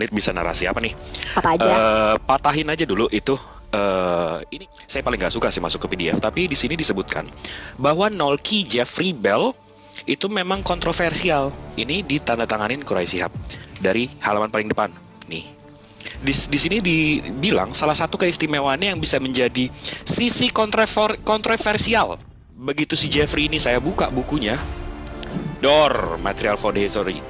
menit bisa narasi apa nih? Apa aja? Patahin aja dulu itu. Ini saya paling nggak suka sih masuk ke PDF, tapi di sini disebutkan bahwa Nolki Jeffrey Bell itu memang kontroversial. Ini ditandatanganin Quraisy Shihab dari halaman paling depan. Nih, di sini dibilang salah satu keistimewaannya yang bisa menjadi sisi kontroversial. Begitu si Jeffrey ini saya buka bukunya, Door Material for the History.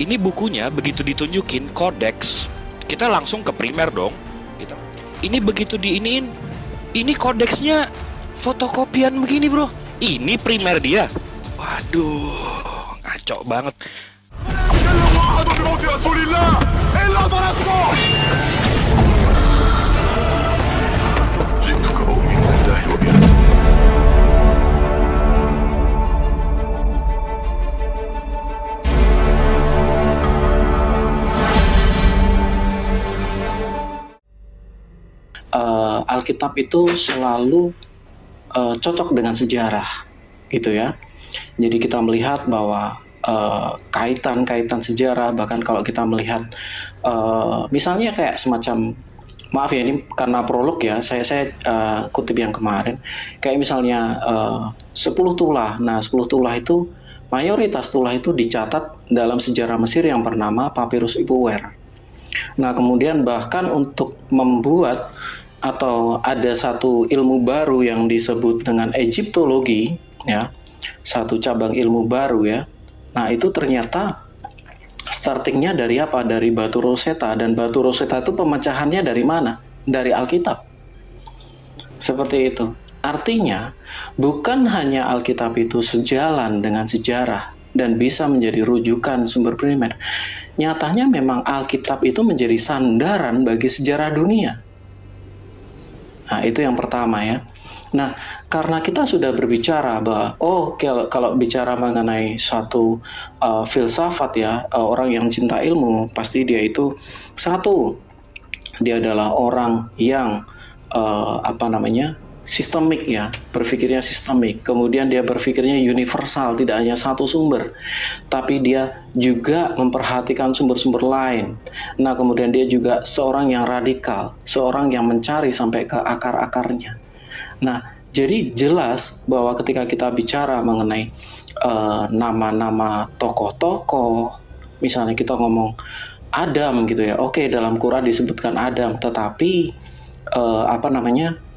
Ini bukunya begitu ditunjukin kodeks, kita langsung ke primer dong. Gitu. Ini begitu diiniin, ini kodeksnya fotokopian begini bro. Ini primer dia. Waduh, ngaco banget. Alkitab itu selalu cocok dengan sejarah, gitu ya. Jadi kita melihat bahwa kaitan-kaitan sejarah, bahkan kalau kita melihat misalnya kayak semacam, maaf ya ini karena prolog ya, saya kutip yang kemarin, kayak misalnya 10 tulah. Nah 10 tulah itu, mayoritas tulah itu dicatat dalam sejarah Mesir yang bernama Papyrus Ipuwer. Nah kemudian bahkan untuk membuat atau ada satu ilmu baru yang disebut dengan Egyptologi, ya, satu cabang ilmu baru ya. Nah itu ternyata startingnya dari apa? Dari batu Rosetta, dan batu Rosetta itu pemecahannya dari mana? Dari Alkitab. Seperti itu. Artinya bukan hanya Alkitab itu sejalan dengan sejarah dan bisa menjadi rujukan sumber primer. Nyatanya memang Alkitab itu menjadi sandaran bagi sejarah dunia. Nah, itu yang pertama ya. Nah, karena kita sudah berbicara bahwa, kalau bicara mengenai suatu filsafat ya, orang yang cinta ilmu, pasti dia itu satu, dia adalah orang yang sistemik ya, berpikirnya sistemik. Kemudian dia berpikirnya universal, tidak hanya satu sumber, tapi dia juga memperhatikan sumber-sumber lain. Nah, kemudian dia juga seorang yang radikal, seorang yang mencari sampai ke akar-akarnya. Nah, jadi jelas bahwa ketika kita bicara mengenai nama-nama tokoh-tokoh, misalnya kita ngomong Adam gitu ya, oke, dalam Quran disebutkan Adam, tetapi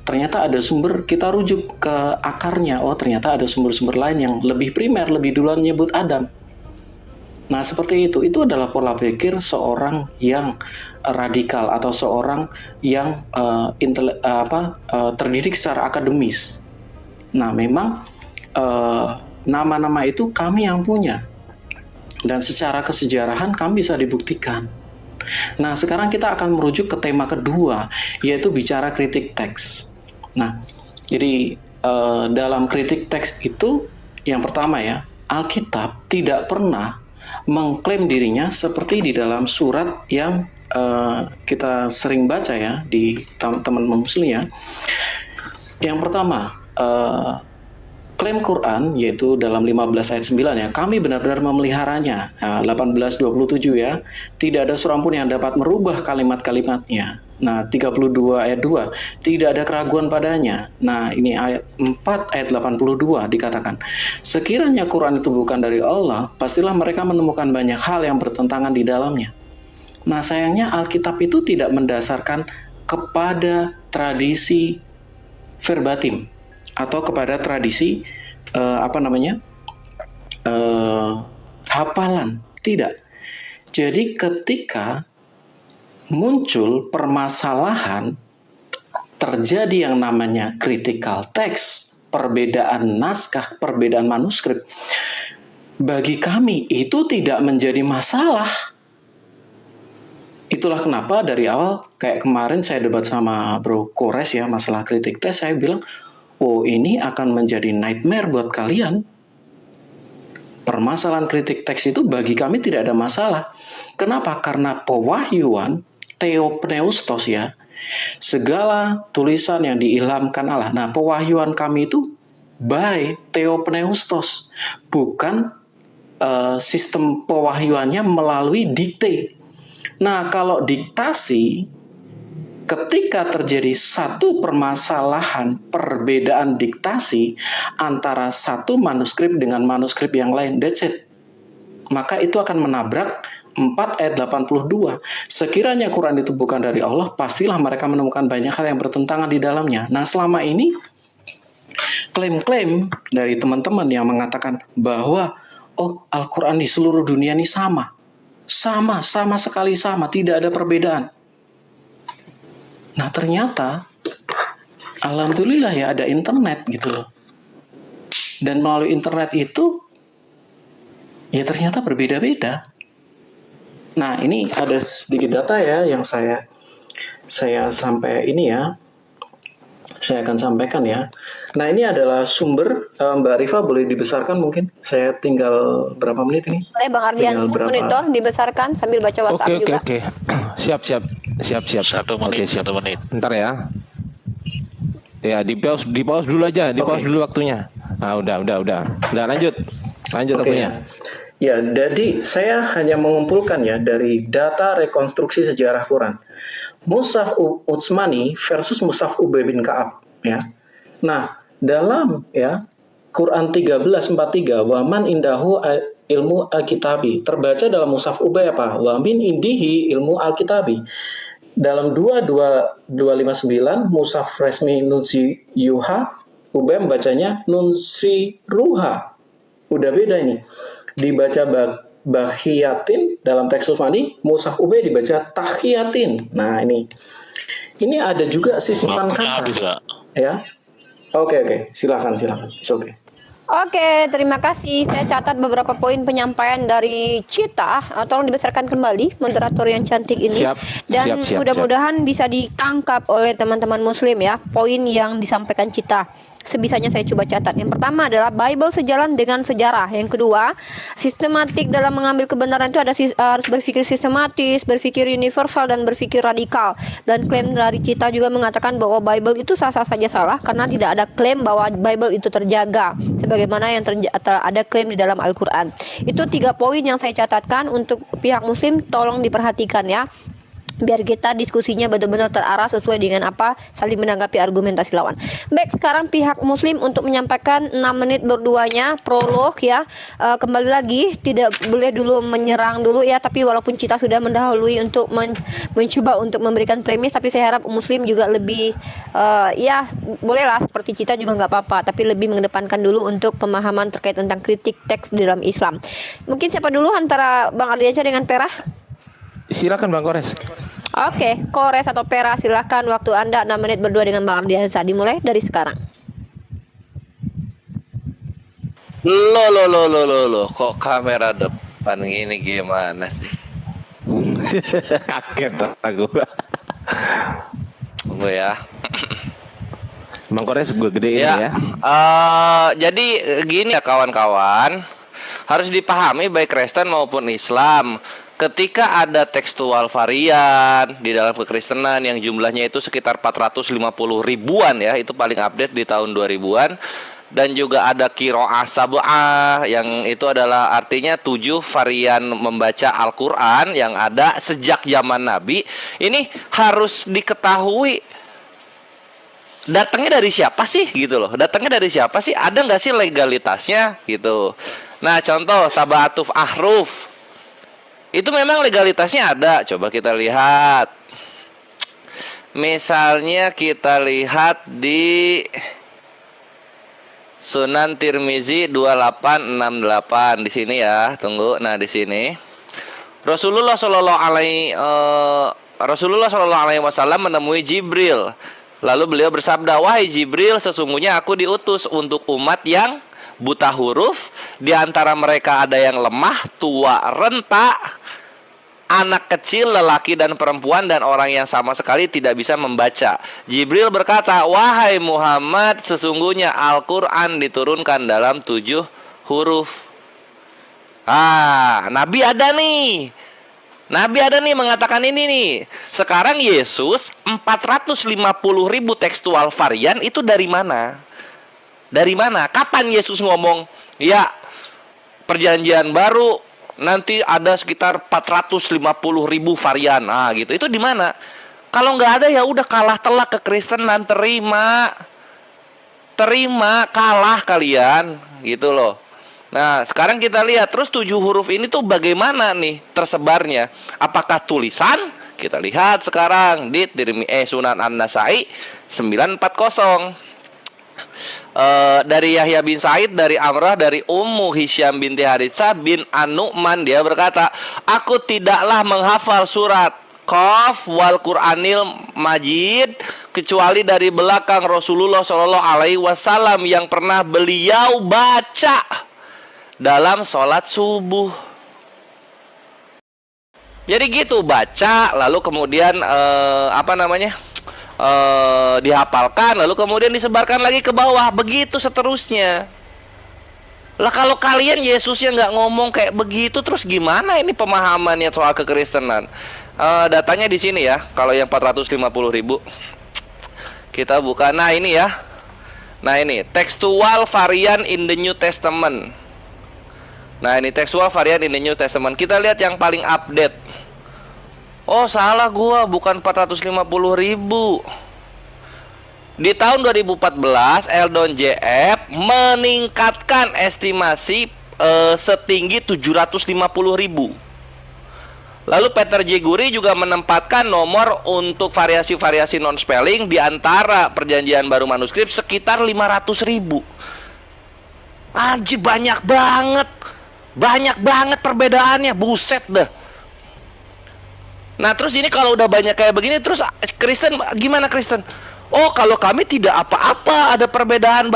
ternyata ada sumber, kita rujuk ke akarnya. Oh, ternyata ada sumber-sumber lain yang lebih primer, lebih duluan nyebut Adam. Nah, seperti itu. Itu adalah pola pikir seorang yang radikal atau seorang yang terdidik secara akademis. Nah, memang nama-nama itu kami yang punya. Dan secara kesejarahan kami bisa dibuktikan. Nah, sekarang kita akan merujuk ke tema kedua, yaitu bicara kritik teks. Nah, jadi dalam kritik teks itu, yang pertama ya, Alkitab tidak pernah mengklaim dirinya seperti di dalam surat yang kita sering baca ya di teman-teman muslim ya. Yang pertama, klaim Quran yaitu dalam 15 ayat 9 ya, kami benar-benar memeliharanya. 18:27 ya, tidak ada seorang pun yang dapat merubah kalimat-kalimatnya. Nah, 32 ayat 2, tidak ada keraguan padanya. Nah, ini ayat 4 ayat 82 dikatakan, sekiranya Quran itu bukan dari Allah, pastilah mereka menemukan banyak hal yang bertentangan di dalamnya. Nah, sayangnya Alkitab itu tidak mendasarkan kepada tradisi verbatim atau kepada tradisi hafalan, tidak. Jadi ketika muncul permasalahan, terjadi yang namanya critical text, perbedaan naskah, perbedaan manuskrip, bagi kami itu tidak menjadi masalah. Itulah kenapa dari awal, kayak kemarin saya debat sama Bro Kores ya, masalah kritik teks, saya bilang, oh ini akan menjadi nightmare buat kalian. Permasalahan kritik teks itu bagi kami tidak ada masalah. Kenapa? Karena pewahyuan, theopneustos ya, segala tulisan yang diilhamkan Allah. Nah, pewahyuan kami itu by theopneustos, bukan sistem pewahyuannya melalui dikte. Nah, kalau diktasi, ketika terjadi satu permasalahan perbedaan diktasi antara satu manuskrip dengan manuskrip yang lain, that's it. Maka itu akan menabrak 4 ayat 82. Sekiranya Quran itu bukan dari Allah, pastilah mereka menemukan banyak hal yang bertentangan di dalamnya. Nah, selama ini klaim-klaim dari teman-teman yang mengatakan bahwa Al-Quran di seluruh dunia ini sama sekali sama, tidak ada perbedaan. Nah, ternyata alhamdulillah ya ada internet gitu loh. Dan melalui internet itu ya ternyata berbeda-beda. Nah, ini ada sedikit data ya yang saya sampai ini ya. Saya akan sampaikan ya. Nah, ini adalah sumber, Mbak Rifa boleh dibesarkan mungkin? Saya tinggal berapa menit ini? Boleh Bang Ardian, monitor dibesarkan sambil baca WhatsApp juga. Oke. Siap. 1 menit, Oke, siap. 1 menit. Ntar ya. Ya, di pause dulu aja, pause dulu waktunya. Nah, udah lanjut waktunya. Ya, jadi saya hanya mengumpulkan ya dari data rekonstruksi sejarah Quran. Mushaf Utsmani versus Mushaf Ubay bin Ka'ab ya. Nah, dalam ya Quran 1343 waman indahu ilmu alkitabi terbaca dalam Mushaf Ubay apa? Wamin indihi ilmu alkitabi. Dalam 22259 Mushaf resmi Nunsi Yuha Ubay membacanya Nunsi Ruha. Udah beda ini. Dibaca Bahiyatin dalam teks Utsmani, Mushaf Ubay dibaca Tahiyatin. Nah, ini ada juga sisipan kata. Ya. Oke. Silakan. It's okay. Oke, terima kasih. Saya catat beberapa poin penyampaian dari Cita. Tolong dibesarkan kembali moderator yang cantik ini. Dan mudah-mudahan bisa ditangkap oleh teman-teman muslim ya, poin yang disampaikan Cita. Sebisanya saya coba catat. Yang pertama adalah Bible sejalan dengan sejarah. Yang kedua, sistematik dalam mengambil kebenaran itu harus berpikir sistematis, berpikir universal, dan berpikir radikal. Dan klaim dari Cita juga mengatakan bahwa Bible itu sah-sah saja salah karena tidak ada klaim bahwa Bible itu terjaga sebagaimana yang ada klaim di dalam Al-Quran. Itu 3 poin yang saya catatkan untuk pihak muslim, tolong diperhatikan ya, biar kita diskusinya benar-benar terarah sesuai dengan apa, saling menanggapi argumentasi lawan. Baik, sekarang pihak muslim untuk menyampaikan 6 menit berduanya prolog ya. Kembali lagi, tidak boleh dulu menyerang dulu ya, tapi walaupun Cita sudah mendahului untuk mencoba untuk memberikan premis, tapi saya harap muslim juga lebih ya bolehlah seperti Cita juga nggak apa-apa, tapi lebih mengedepankan dulu untuk pemahaman terkait tentang kritik teks di dalam Islam. Mungkin siapa dulu antara Bang Ardiansyah dengan Perah? Silakan Bang Kores. Oke, Kores atau Pera, silakan waktu Anda 6 menit berdua dengan Bang Ardiansyah. Dimulai dari sekarang. Loh, kok kamera depan gini gimana sih? Kaget aku. Tunggu ya. Bang Kores gue gedein ya. Jadi gini ya kawan-kawan, harus dipahami baik Kristen maupun Islam. Ketika ada tekstual varian di dalam kekristenan yang jumlahnya itu sekitar 450 ribuan ya, itu paling update di tahun 2000-an. Dan juga ada Qiraah Sab'ah yang itu adalah artinya 7 varian membaca Al-Quran yang ada sejak zaman Nabi. Ini harus diketahui datangnya dari siapa sih gitu loh. Datangnya dari siapa sih? Ada nggak sih legalitasnya gitu. Nah, contoh Sab'atuf Ahruf itu memang legalitasnya ada. Coba kita lihat. Misalnya kita lihat di Sunan Tirmizi 2868 di sini ya. Tunggu. Nah, di sini Rasulullah Shallallahu Alaihi Wasallam menemui Jibril. Lalu beliau bersabda, "Wahai Jibril, sesungguhnya aku diutus untuk umat yang buta huruf, di antara mereka ada yang lemah, tua, renta, anak kecil, lelaki dan perempuan, dan orang yang sama sekali tidak bisa membaca." Jibril berkata, "Wahai Muhammad, sesungguhnya Al-Quran diturunkan dalam 7 huruf." Nabi ada nih mengatakan ini nih. Sekarang Yesus 450 ribu tekstual varian itu dari mana? Dari mana? Kapan Yesus ngomong? Ya, perjanjian baru nanti ada sekitar 450.000 varian. Ah gitu. Itu di mana? Kalau nggak ada ya udah kalah telak kekristenan, terima kalah kalian gitu loh. Nah sekarang kita lihat terus 7 huruf ini tuh bagaimana nih tersebarnya? Apakah tulisan? Kita lihat sekarang di Sunan An-Nasai 940. Dari Yahya bin Said, dari Amrah, dari Ummu Hisyam binti Haritsah bin An-Nu'man, dia berkata, aku tidaklah menghafal surat Qaf wal Qur'anil Majid kecuali dari belakang Rasulullah Shallallahu Alaihi Wasallam yang pernah beliau baca dalam sholat subuh. Jadi gitu, baca lalu kemudian dihafalkan lalu kemudian disebarkan lagi ke bawah, begitu seterusnya. Lah kalau kalian Yesusnya nggak ngomong kayak begitu, terus gimana ini pemahamannya soal kekristenan? Datanya di sini ya. Kalau yang 450.000 kita buka. Nah ini ya. Nah ini textual variant in the New Testament. Nah ini textual variant in the New Testament. Kita lihat yang paling update. Oh salah gua, bukan 450.000. Di tahun 2014 Eldon JF meningkatkan estimasi setinggi 750.000. Lalu Peter J. Guri juga menempatkan nomor untuk variasi-variasi non-spelling di antara perjanjian baru manuskrip sekitar 500.000. Anjir, banyak banget perbedaannya, buset dah. Nah terus ini kalau udah banyak kayak begini, terus Kristen gimana Kristen? Oh kalau kami tidak apa-apa, ada perbedaan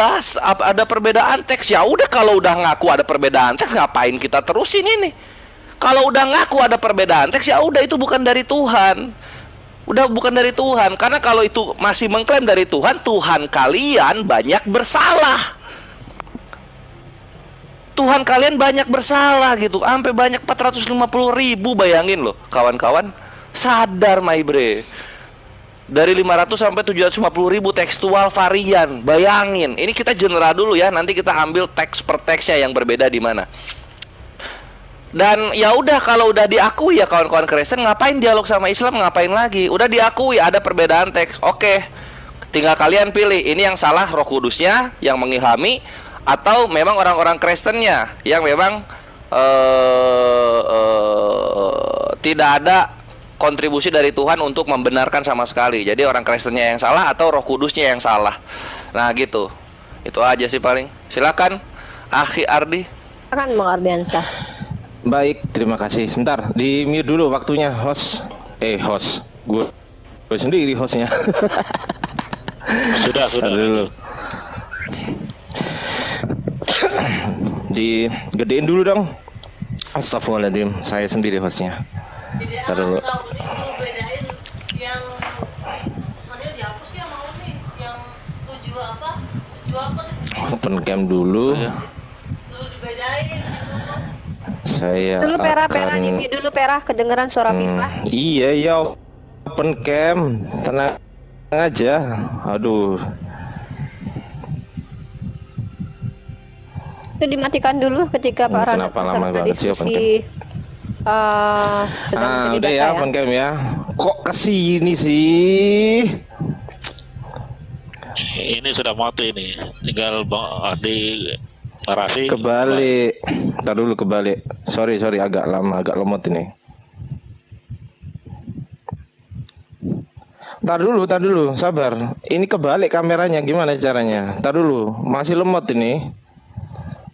ada perbedaan teks. Ya udah, kalau udah ngaku ada perbedaan teks, ngapain kita terusin ini? Kalau udah ngaku ada perbedaan teks, ya udah, itu bukan dari Tuhan. Udah bukan dari Tuhan. Karena kalau itu masih mengklaim dari Tuhan, Tuhan kalian banyak bersalah. Tuhan kalian banyak bersalah gitu. Sampai banyak 450.000, bayangin loh kawan-kawan. Sadar my bre. Dari 500 sampai 750.000 tekstual varian. Bayangin. Ini kita general dulu ya. Nanti kita ambil teks per teksnya yang berbeda di mana. Dan ya udah, kalau udah diakui ya kawan-kawan Kristen, ngapain dialog sama Islam, ngapain lagi? Udah diakui ada perbedaan teks. Oke. Tinggal kalian pilih, ini yang salah Roh Kudusnya yang mengilhami, atau memang orang-orang Kristennya yang memang tidak ada kontribusi dari Tuhan untuk membenarkan sama sekali. Jadi orang Kristennya yang salah atau Roh Kudusnya yang salah. Nah gitu. Itu aja sih paling. Silakan Akhi Ardi. Silakan Bang Ardiansyah. Baik, terima kasih. Sebentar, di mute dulu waktunya, host. Gue sendiri hostnya. Sudah dulu. Digedein dulu dong. Astagfirullahaladzim, saya sendiri hostnya. Ntar dulu. Open cam dulu. Saya dulu Pera di mute dulu Pera, kedengeran suara FIFA. Iya, open cam. Tenang aja. Aduh. Itu dimatikan dulu ketika para kenapa lama banget sih open cam? Udah ya open cam ya. Kok kesini sih? Ini sudah mati nih. Tinggal Bang Ardi narasi. Kebalik. Ntar dulu kebalik. Sorry agak lama, agak lemot ini. Ntar dulu, sabar. Ini kebalik kameranya, gimana caranya? Ntar dulu, masih lemot ini.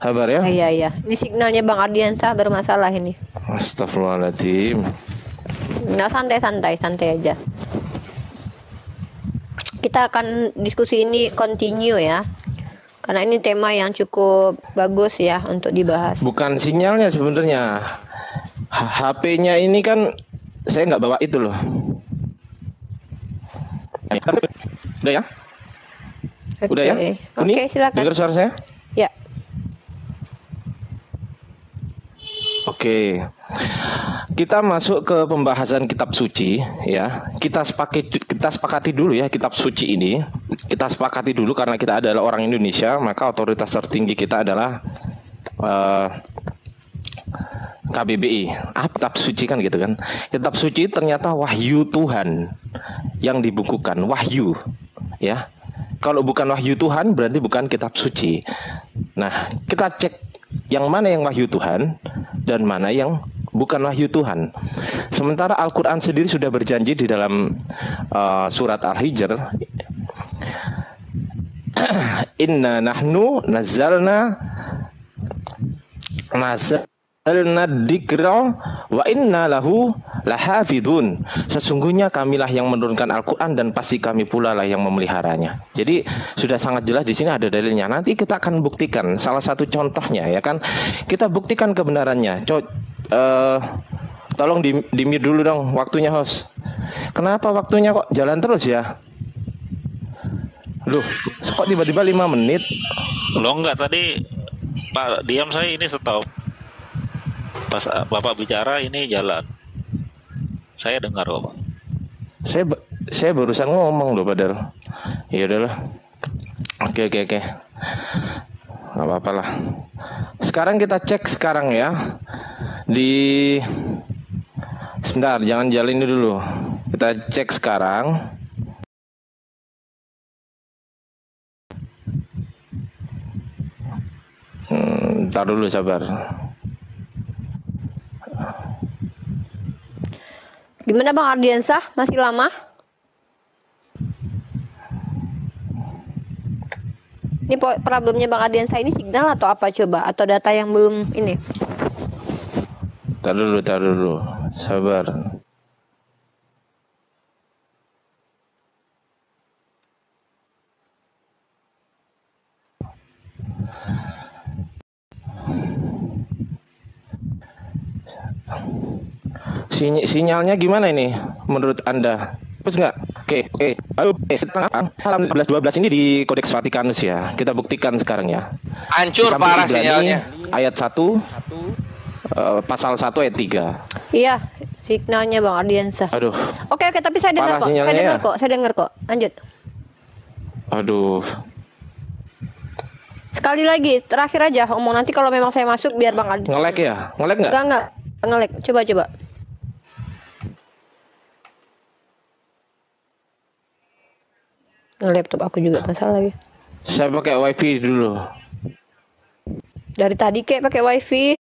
Sabar ya. Iya. Ini signalnya Bang Ardiansyah bermasalah ini. Astagfirullahaladzim. Nah, santai aja. Kita akan diskusi ini continue ya. Karena ini tema yang cukup bagus ya untuk dibahas. Bukan sinyalnya sebenarnya. HP-nya ini kan saya nggak bawa itu loh. Udah ya? Udah ya? Oke, silakan. Dengar suara saya? Ya. Oke. Kita masuk ke pembahasan kitab suci ya. Kita sepakati dulu ya kitab suci ini. Kita sepakati dulu karena kita adalah orang Indonesia, maka otoritas tertinggi kita adalah KBBI. Kitab suci kan gitu kan. Kitab suci ternyata wahyu Tuhan yang dibukukan, wahyu. Ya. Kalau bukan wahyu Tuhan berarti bukan kitab suci. Nah, kita cek yang mana yang wahyu Tuhan dan mana yang bukan wahyu Tuhan. Sementara Al-Quran sendiri sudah berjanji di dalam surat Al-Hijr, Inna nahnu nazzalna dzikra wa inna lahu lahafidun. Sesungguhnya kamilah yang menurunkan Al-Quran dan pasti kami pula lah yang memeliharanya. Jadi sudah sangat jelas di sini ada dalilnya. Nanti kita akan buktikan salah satu contohnya, ya kan. Kita buktikan kebenarannya. Tolong di mute dulu dong waktunya, host. Kenapa waktunya kok jalan terus ya? Loh, kok tiba-tiba 5 menit? Lo enggak, tadi Pak diam, saya ini stop. Pas Bapak bicara ini jalan. Saya dengar kok, Pak. Saya barusan ngomong loh, Badar. Ya udahlah. Oke. Gak apa-apa lah. Sekarang kita cek sekarang ya. Sebentar, jangan jalan ini dulu. Kita cek sekarang. Ntar dulu, sabar. Gimana Bang Ardiansah? Masih lama? Ini problemnya Bang Ardiansah ini signal atau apa coba? Atau data yang belum ini? Tar dulu. Sabar. Sinyalnya gimana ini menurut Anda? Terus enggak? Oke. Halaman 11-12 ini di Kodeks Vatikanus ya. Kita buktikan sekarang ya. Hancur parah sinyalnya. Ayat 1 pasal 1 ayat 3. Iya, signalnya Bang Ardiansah. Aduh. Oke, tapi saya dengar kok. Saya dengar kok. Lanjut. Aduh. Sekali lagi, terakhir aja omong, nanti kalau memang saya masuk biar Bang Ardiansah. Nge-lag ya? Nge-lag enggak? Enggak. Nge-lag. Coba. Laptop aku juga masalah lagi. Saya pakai wifi dulu. Dari tadi kayak pakai wifi.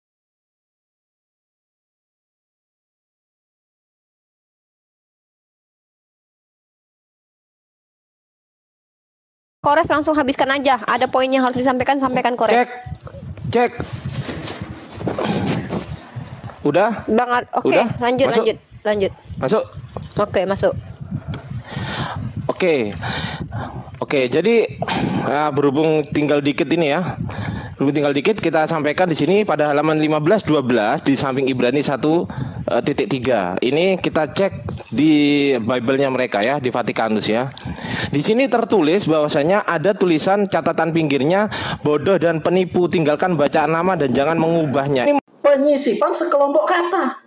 Kores langsung habiskan aja. Ada poin yang harus sampaikan Kores. Cek. Udah? Oke, Udah? lanjut. Masuk? Oke, masuk. Oke, jadi berhubung tinggal dikit ini ya. Kita sampaikan di sini pada halaman 15-12 di samping Ibrani 1:3. Ini kita cek di Bible-nya mereka ya, di Vatikanus ya. Di sini tertulis bahwasanya ada tulisan catatan pinggirnya, bodoh dan penipu, tinggalkan bacaan nama dan jangan mengubahnya. Ini Penyisipan sekelompok kata.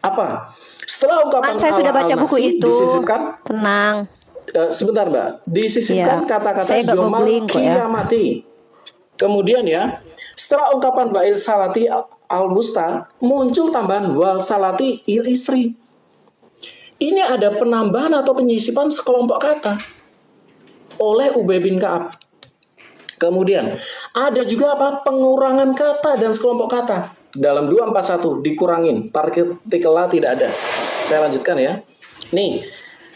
Apa? Setelah ungkapan Saya sudah baca buku itu. disisipkan. Tenang. Sebentar Mbak, disisipkan kata-kata Yomal Qiyamati. Kemudian ya, setelah ungkapan Ba'il Salati al-Wusta, muncul tambahan Wal Salati il Isri. Ini ada penambahan atau penyisipan sekelompok kata oleh Ubay bin Ka'ab. Kemudian ada juga pengurangan kata dan sekelompok kata. Dalam 241 dikurangin, partikelnya tidak ada. Saya lanjutkan ya. Nih,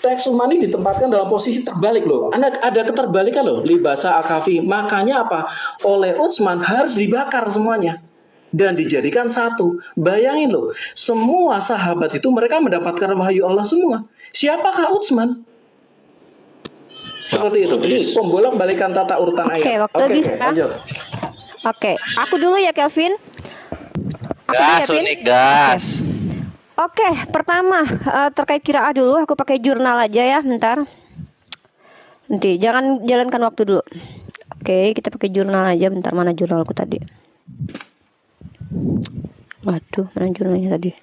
teks Umani ditempatkan dalam posisi terbalik loh. Ada keterbalikan loh, libasa akafi. Makanya apa? Oleh Utsman harus dibakar semuanya dan dijadikan satu. Bayangin loh, semua sahabat itu mereka mendapatkan wahyu Allah semua. Siapakah Utsman? Seperti itu. Ini pembolak-balikan tata urutan ayat. Oke, lanjut. Oke, aku dulu ya Kelvin. Gas. Oke, pertama terkait kiraah dulu, aku pakai jurnal aja ya, bentar. Nanti jangan jalankan waktu dulu. Oke, kita pakai jurnal aja, bentar, mana jurnalku tadi? Waduh, mana jurnalnya tadi?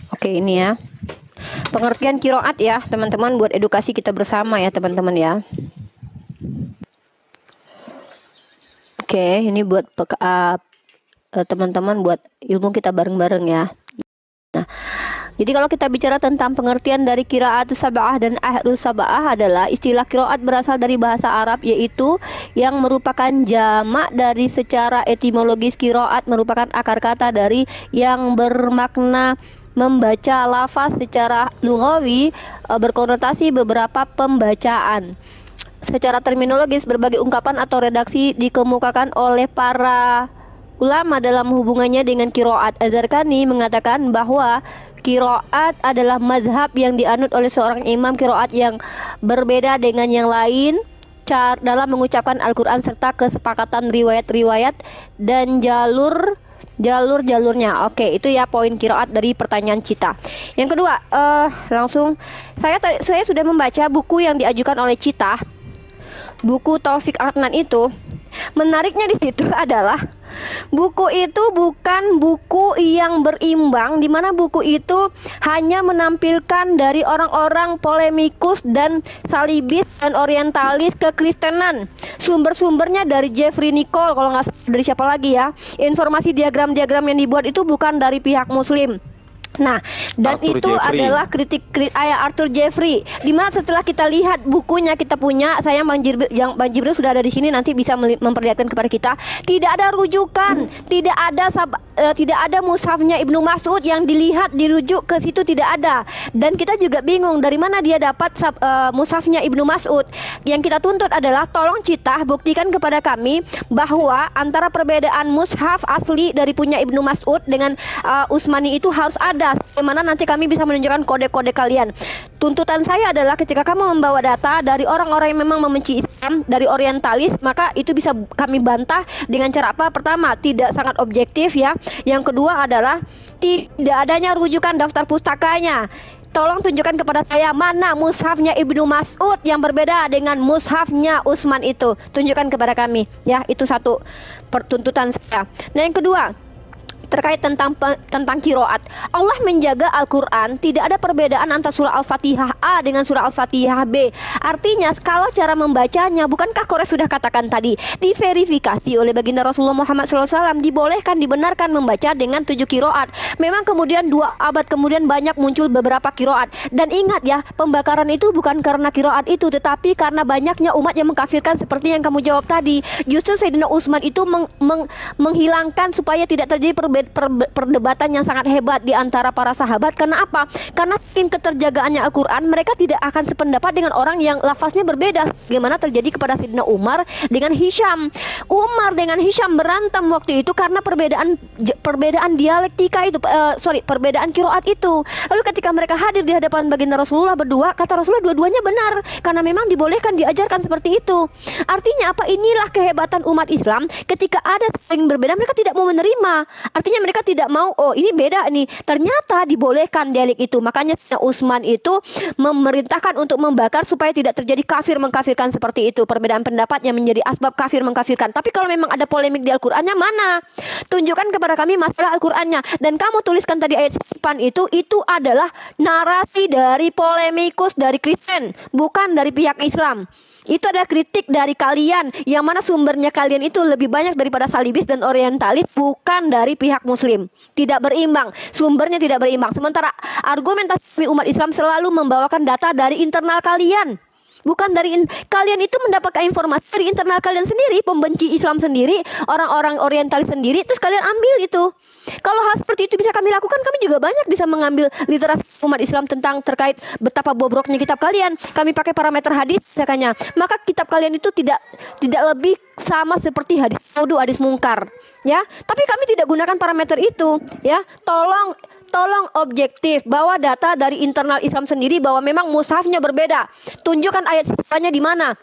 Oke, ini ya. Pengertian qiraat ya, teman-teman, buat edukasi kita bersama ya, teman-teman ya. Oke, ini buat teman-teman buat ilmu kita bareng-bareng ya. Nah, jadi kalau kita bicara tentang pengertian dari qiraatus sab'ah dan ahlus sab'ah adalah istilah qiraat berasal dari bahasa Arab, yaitu yang merupakan jamak dari secara etimologis. Qiraat merupakan akar kata dari yang bermakna membaca. Lafaz secara lughawi berkonotasi beberapa pembacaan. Secara terminologis, berbagai ungkapan atau redaksi dikemukakan oleh para ulama dalam hubungannya dengan qiraat. Az-Zarqani mengatakan bahwa qiraat adalah mazhab yang dianut oleh seorang imam qiraat yang berbeda dengan yang lain dalam mengucapkan Al-Quran serta kesepakatan riwayat-riwayat dan jalur-jalurnya. Oke, itu ya poin qiraat dari pertanyaan Cita. Yang kedua, langsung saya sudah membaca buku yang diajukan oleh Cita, buku Taufik Adnan itu. Menariknya di situ adalah buku itu bukan buku yang berimbang, di mana buku itu hanya menampilkan dari orang-orang polemikus dan salibis dan orientalis kekristenan. Sumber-sumbernya dari Jeffrey Nicole, kalau nggak salah dari siapa lagi ya. Informasi diagram-diagram yang dibuat itu bukan dari pihak Muslim. Nah, dan Arthur itu Jeffrey adalah kritik Arthur Jeffrey. Dimana setelah kita lihat bukunya kita punya, saya Bang Jibril sudah ada di sini, nanti bisa memperlihatkan kepada kita. Tidak ada rujukan, tidak ada mushafnya Ibnu Mas'ud yang dilihat dirujuk ke situ, tidak ada. Dan kita juga bingung dari mana dia dapat mushafnya Ibnu Mas'ud. Yang kita tuntut adalah tolong Cita buktikan kepada kami bahwa antara perbedaan mushaf asli dari punya Ibnu Mas'ud dengan Utsmani itu harus ada. Bagaimana nanti kami bisa menunjukkan kode-kode kalian. Tuntutan saya adalah ketika kamu membawa data dari orang-orang yang memang membenci Islam, dari orientalis, maka itu bisa kami bantah dengan cara apa? Pertama, tidak sangat objektif ya. Yang kedua adalah tidak adanya rujukan daftar pustakanya. Tolong tunjukkan kepada saya mana mushafnya Ibnu Mas'ud yang berbeda dengan mushafnya Utsman itu. Tunjukkan kepada kami ya. Itu satu pertuntutan saya. Nah, yang kedua, terkait tentang qiraat. Allah menjaga Al-Quran, tidak ada perbedaan antara surah Al-Fatihah A dengan surah Al-Fatihah B. Artinya, kalau cara membacanya, bukankah Qores sudah katakan tadi, diverifikasi oleh baginda Rasulullah Muhammad SAW, dibolehkan, dibenarkan membaca dengan 7 qiraat. Memang kemudian 2 abad kemudian banyak muncul beberapa qiraat. Dan ingat ya, pembakaran itu bukan karena qiraat itu, tetapi karena banyaknya umat yang mengkafirkan seperti yang kamu jawab tadi. Justru Sayyidina Utsman itu menghilangkan supaya tidak terjadi perdebatan yang sangat hebat di antara para sahabat. Karena apa? Karena saking keterjagaannya Al-Quran, mereka tidak akan sependapat dengan orang yang lafaznya berbeda. Bagaimana terjadi kepada Sayyidina Umar dengan Hisham. Umar dengan Hisham berantem waktu itu karena perbedaan dialektika itu, perbedaan qiraat itu. Lalu ketika mereka hadir di hadapan baginda Rasulullah berdua, kata Rasulullah dua-duanya benar, karena memang dibolehkan diajarkan seperti itu. Artinya apa? Inilah kehebatan umat Islam. Ketika ada yang berbeda, mereka tidak mau menerima. Artinya mereka tidak mau, oh ini beda nih. Ternyata dibolehkan dialek itu. Makanya Utsman itu memerintahkan untuk membakar supaya tidak terjadi kafir mengkafirkan seperti itu. Perbedaan pendapat yang menjadi asbab kafir mengkafirkan. Tapi kalau memang ada polemik di Al-Qur'annya, mana? Tunjukkan kepada kami masalah Al-Qur'annya. Dan kamu tuliskan tadi ayat sisipan itu adalah narasi dari polemikus dari Kristen, bukan dari pihak Islam. Itu adalah kritik dari kalian, yang mana sumbernya kalian itu lebih banyak daripada salibis dan orientalis, bukan dari pihak Muslim. Tidak berimbang, sumbernya tidak berimbang. Sementara argumentasi umat Islam selalu membawakan data dari internal kalian, bukan dari kalian itu mendapatkan informasi dari internal kalian sendiri, pembenci Islam sendiri, orang-orang orientalis sendiri, terus kalian ambil itu. Kalau hal seperti itu bisa kami lakukan, kami juga banyak bisa mengambil literasi umat Islam tentang terkait betapa bobroknya kitab kalian. Kami pakai parameter hadis misalnya. Maka kitab kalian itu tidak lebih sama seperti hadis maudhu, hadis mungkar, ya. Tapi kami tidak gunakan parameter itu, ya. Tolong objektif, bawa data dari internal Islam sendiri bahwa memang mushafnya berbeda. Tunjukkan ayat sisipannya di mana.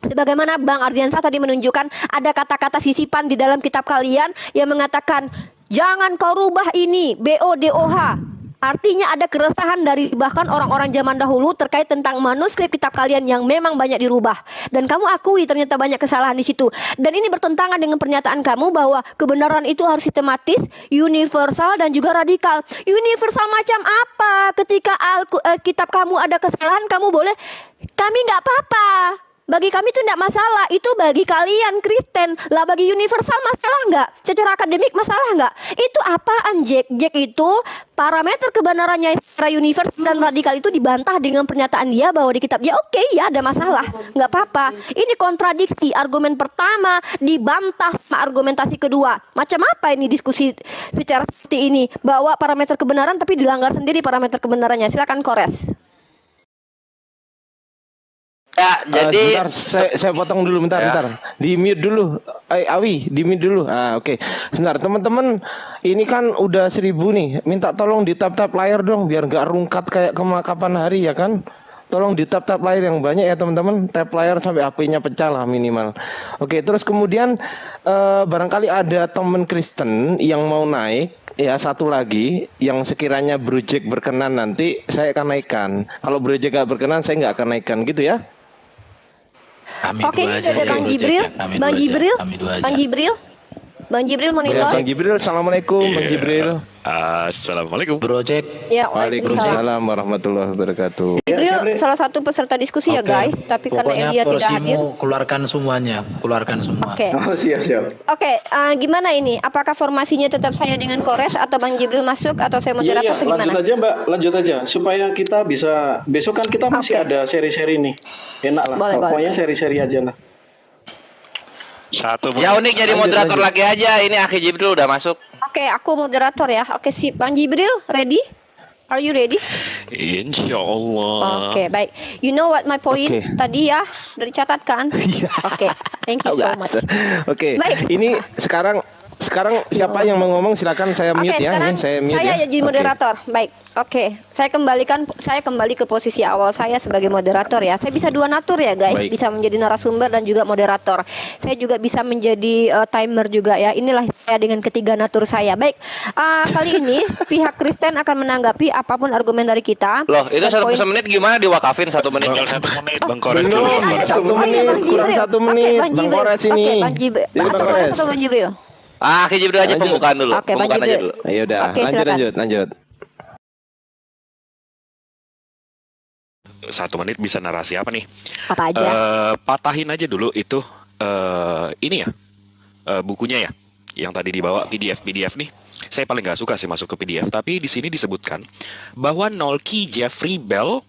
Sebagaimana Bang Ardiansah tadi menunjukkan ada kata-kata sisipan di dalam kitab kalian yang mengatakan jangan kau rubah ini, BODOH. Artinya ada keresahan dari bahkan orang-orang zaman dahulu terkait tentang manuskrip kitab kalian yang memang banyak dirubah. Dan kamu akui ternyata banyak kesalahan di situ. Dan ini bertentangan dengan pernyataan kamu bahwa kebenaran itu harus sistematis, universal, dan juga radikal. Universal macam apa? Ketika kitab kamu ada kesalahan, kamu boleh, kami nggak apa-apa. Bagi kami itu tidak masalah. Itu bagi kalian Kristen. Lah bagi universal masalah nggak? Secara akademik masalah nggak? Itu apaan Jack? Jack itu parameter kebenarannya secara universal dan radikal itu dibantah dengan pernyataan dia bahwa di kitab ya oke, ya ada masalah. Nggak apa-apa. Ini kontradiksi. Argumen pertama dibantah sama argumentasi kedua. Macam apa ini diskusi secara seperti ini? Bawa parameter kebenaran tapi dilanggar sendiri parameter kebenarannya. Silakan Kores. Ya, jadi Bentar, saya potong dulu bentar, Ya. bentar. Di mute dulu. Awi, di mute dulu. Oke. Sebentar, teman-teman. Ini kan udah 1000 nih. Minta tolong di tap-tap layar dong biar nggak rungkat kayak kemakapan hari ya kan. Tolong di tap-tap layar yang banyak ya teman-teman. Tap layar sampai HP-nya pecah lah minimal. Oke, terus kemudian barangkali ada teman Kristen yang mau naik. Ya, satu lagi yang sekiranya Bro Jack berkenan nanti saya akan naikkan. Kalau Bro Jack gak berkenan saya nggak akan naikkan gitu ya. Oke, ini sudah ada Bang Jibril. Bang Jibril. Bang Jibril. Bang Jibril monitor. Bang Jibril, assalamualaikum Bang Jibril. Assalamualaikum. Bro Jack. Ya, Waalaikumsalam warahmatullahi wabarakatuh. Jibril salah satu peserta diskusi ya guys, tapi karena Pokoknya Elia tidak hadir. porsimu keluarkan semuanya, keluarkan semua. Oke. Oh, siap. Oke, gimana ini? Apakah formasinya tetap saya dengan Kores atau Bang Jibril masuk atau saya Iya, moderator atau lanjut gimana? aja Mbak, lanjut aja supaya kita bisa besok kan kita masih Oke. ada seri-seri nih. Enak lah. Boleh, Pokoknya seri-seri aja lah. Satu ya unik jadi Lanjut, moderator lanjut. lagi aja. Ini Akhi Jibril udah masuk. Oke, aku moderator ya. Oke, sip. Bang Jibril, ready? Are you ready? Insya Allah. Oke, baik. You know what my point Oke. tadi ya? Udah dicatatkan? Oke, thank you so much. Oke, Baik. ini sekarang siapa yang mau ngomong silakan saya Oke, mute ya. sekarang Ini saya mute saya ya. jadi Oke. moderator. Baik. Oke, saya kembali ke posisi awal saya sebagai moderator ya. Saya bisa dua natur ya guys, Baik. bisa menjadi narasumber dan juga moderator. Saya juga bisa menjadi timer juga ya. Inilah saya dengan ketiga natur saya. Baik, kali ini pihak Kristen akan menanggapi apapun argumen dari kita. Loh, itu Dan satu poin- menit gimana diwakafin 1 menit? Tinggal 1 menit. Bang Kores Belum, dulu. Oh, iya, 1 Bang menit, kurang Jibril. 1 Oke, menit. Bang Bang Jibril. Kores ini. Oke, Bang Jibril. Ini Bang Atau Kores. atau Bang Jibril. Akhi Jibril aja Lanjut. pembukaan dulu. Oke, Bang Pembukaan aja Jibril. dulu. Ayo udah, Oke, lanjut silakan. lanjut. 1 menit bisa narasi apa nih? Apa aja? Patahin aja dulu itu ini ya bukunya ya, yang tadi dibawa PDF nih. Saya paling nggak suka sih masuk ke PDF, tapi di sini disebutkan bahwa Nolki Jeffrey Bell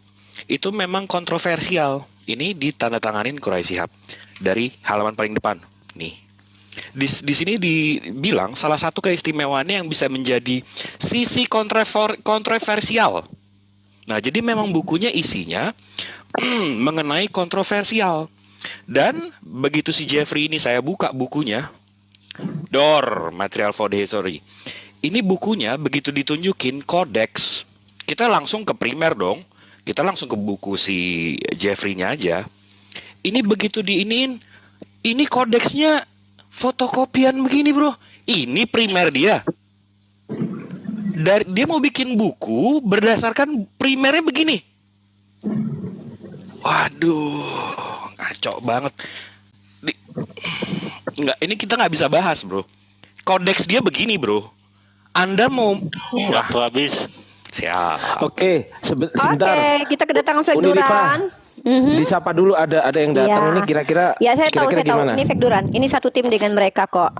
itu memang kontroversial. Ini ditandatanganin Quraish Shihab dari halaman paling depan. Nih, di sini dibilang salah satu keistimewaannya yang bisa menjadi sisi kontroversial. Nah, jadi memang bukunya isinya mengenai kontroversial. Dan begitu si Jeffrey ini saya buka bukunya, Door, Material for the History. Ini bukunya begitu ditunjukin kodeks, kita langsung ke primer dong. Kita langsung ke buku si Jeffrey-nya aja. Ini begitu diinin, ini kodeksnya fotokopian begini, bro. Ini primer dia. Dia mau bikin buku berdasarkan primernya begini. Waduh, ngaco banget. Ini kita nggak bisa bahas, bro. Kodeks dia begini, bro. Anda mau Waktu habis. siap. Oke, sebentar. Oke, kita kedatangan Fred Unilever. Duran. Mhm. Disapa dulu ada yang datang Iya. ini kira-kira Ya, saya tahu, kira-kira saya tahu. gimana? Ini Fek Duran. Ini satu tim dengan mereka kok.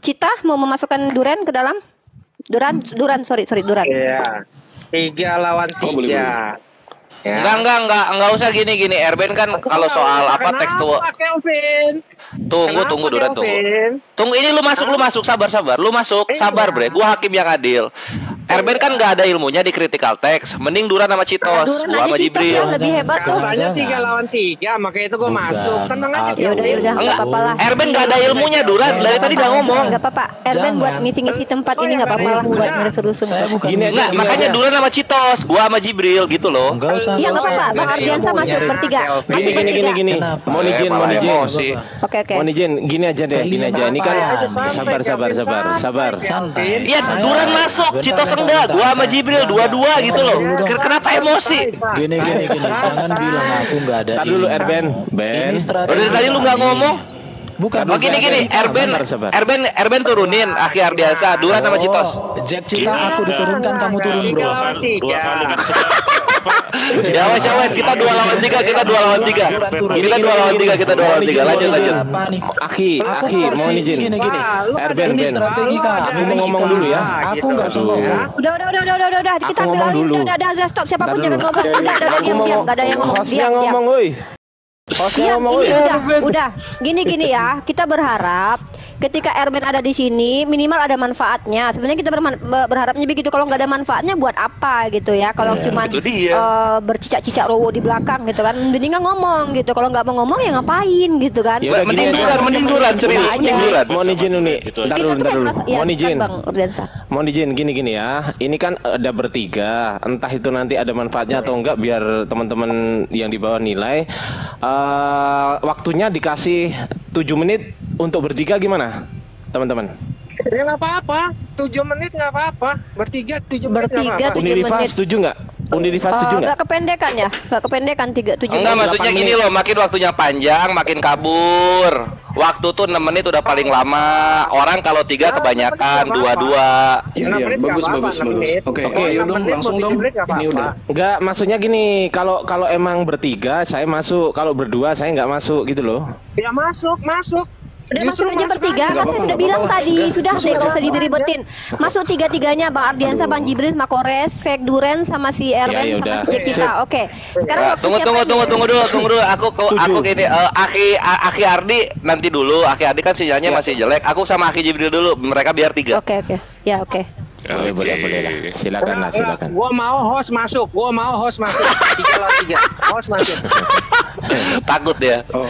Cita mau memasukkan Duran ke dalam? Duran, sorry, Duran. Iya. 3 lawan 3. boleh. Ya. Enggak usah gini. Erben kan kalau soal apa tekstual. Kelvin? Tunggu Duran, tunggu. Kelvin? Tunggu, ini lu masuk, sabar. Lu masuk, sabar bre. Gua hakim yang adil. Erben kan nggak ada ilmunya di critical text. Mending Duran sama Citos, Duran gua aja sama Citos Jibril. yang lebih hebat tuh. Katanya Jangan. 3 lawan 3, makanya itu gue Bukan. masuk. Tenang aja. Aku- Yaudah, Kelvin. nggak apa-apa lah. Erben nggak ada ilmunya Duran. Dari tadi nggak ngomong. Nggak apa-apa. Erben buat Jangan. ngisi-ngisi tempat Oh, ini ya, nggak apa-apa lah nggak ada buat ilmunya. ngerusun. Saya bukan Gini aja, Enggak, makanya aja. Duran sama Citos, gua sama Jibril gitu loh. Enggak usah. Iya, nggak apa-apa. Bang usah. Ardiansa masuk Nyari- bertiga. Gini. Kenapa? Mohon izin, malah mohon izin. emosi. Oke. Mohon izin, gini aja deh, gini aja. Ini kan Kalian sabar. Santai. Iya, Saya- Duran masuk, Bentar, Citos bentar, enggak. bentar. Gua sama Saya- Jibril dua-dua Jangan gitu loh. dulu dong. Kenapa emosi? Gini. Jangan bilang aku nggak ada. Tar dulu, ilmu. Erben. Ben. Ini strategi. Udah dari tadi lu nggak kami. ngomong. Bukan. Oh gini, Sabar. Erben turunin Akhi Ardiansa, Duran sama Citos. Jack Cita aku diturunkan, kamu turun bro. 2 kali kan sudah. Ya wes kita 2 lawan 3, kita 2 lawan 3. Kita 2 lawan 3, kita 2 lawan 3. Lanjut. Apa nih? Aki, mohon izin. Gini. Ben. Strategi Kak. Aku mau ngomong dulu ya. Aku nggak usah ngomong. Udah. Kita Aku ambil ngomong alih. dulu. Udah, stop. Siapapun Bentar jangan dulu. ngomong. Udah, diam. Gak ada yang ngomong. Hostnya Diam. ngomong, woi. Hostnya Diam, ngomong, ini woi. udah. Gini ya, kita berharap ketika Erben ada di sini minimal ada manfaatnya. Sebenarnya kita berharapnya begitu. Kalau nggak ada manfaatnya buat apa gitu ya? Kalau cuman itu dia. bercicak-cicak rowo di belakang gitu kan, mendingan ngomong gitu. Kalau nggak mau ngomong ya ngapain gitu kan? Ya udah, gini aja. Mending duran serius, Aja. mending duran. Mohon izin Uni. Bentar Kita dulu. tuh kayak merasa- ya, Mohon izin. Bang Ardiansa. Mohon izin gini ya. Ini kan ada bertiga. Entah itu nanti ada manfaatnya atau enggak, biar teman-teman yang di bawah nilai. Waktunya dikasih 7 menit untuk bertiga, gimana teman-teman? Ya nggak apa-apa. 7 menit nggak apa-apa. Bertiga 7 menit nggak Bertiga, apa-apa. 7 Uniriva menit. setuju nggak? Uniriva setuju nggak? Nggak kependekan ya? Nggak kependekan 7 Enggak, menit. maksudnya 8 gini menit. loh, makin waktunya panjang, makin kabur. Waktu tuh 6 menit udah paling lama. Orang kalau 3 kebanyakan, 2-2. Iya, bagus. Oke, ayo dong, langsung dong. Ini udah. Enggak, maksudnya gini, kalau emang bertiga saya masuk, kalau berdua saya nggak masuk gitu loh. Ya masuk. Udah Justru masuk aja bertiga, Nggak kan saya apa-apa, sudah nggak bilang apa-apa. tadi. Sudah deh, nggak usah diribetin. Masuk 3-3-nya, Bang Ardiansa, Bang Jibril, Makores, Fek Duren, sama si Erben, Ya sama udah. si Cekita. Oke. Sekarang Nah, waktu tunggu siapa dulu. Aku gini, Aki Ardi nanti dulu. Aki Ardi kan sinyalnya masih jelek. Aku sama Aki Jibril dulu. Mereka biar 3. Oke. Ya, oke. Boleh lah. Silakan. Gua mau host masuk. 3 lawan 3. Host masuk. Takut ya. Oh,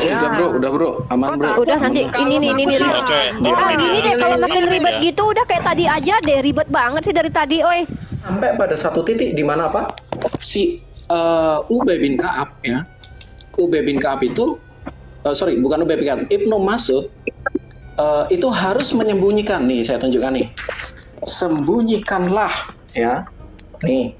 udah bro, aman bro. Udah nanti ini ribet. Oke, Gini deh, kalau makin ribet gitu udah kayak tadi aja deh, ribet banget sih dari tadi, oi. Sampai pada satu titik di mana apa? Si Ubay bin Ka'ab ya. Ubay bin Ka'ab itu bukan Ubay bin Ka'ab, Ibnu Mas'ud itu harus menyembunyikan. Nih, saya tunjukkan nih. Sembunyikanlah ya. Nih.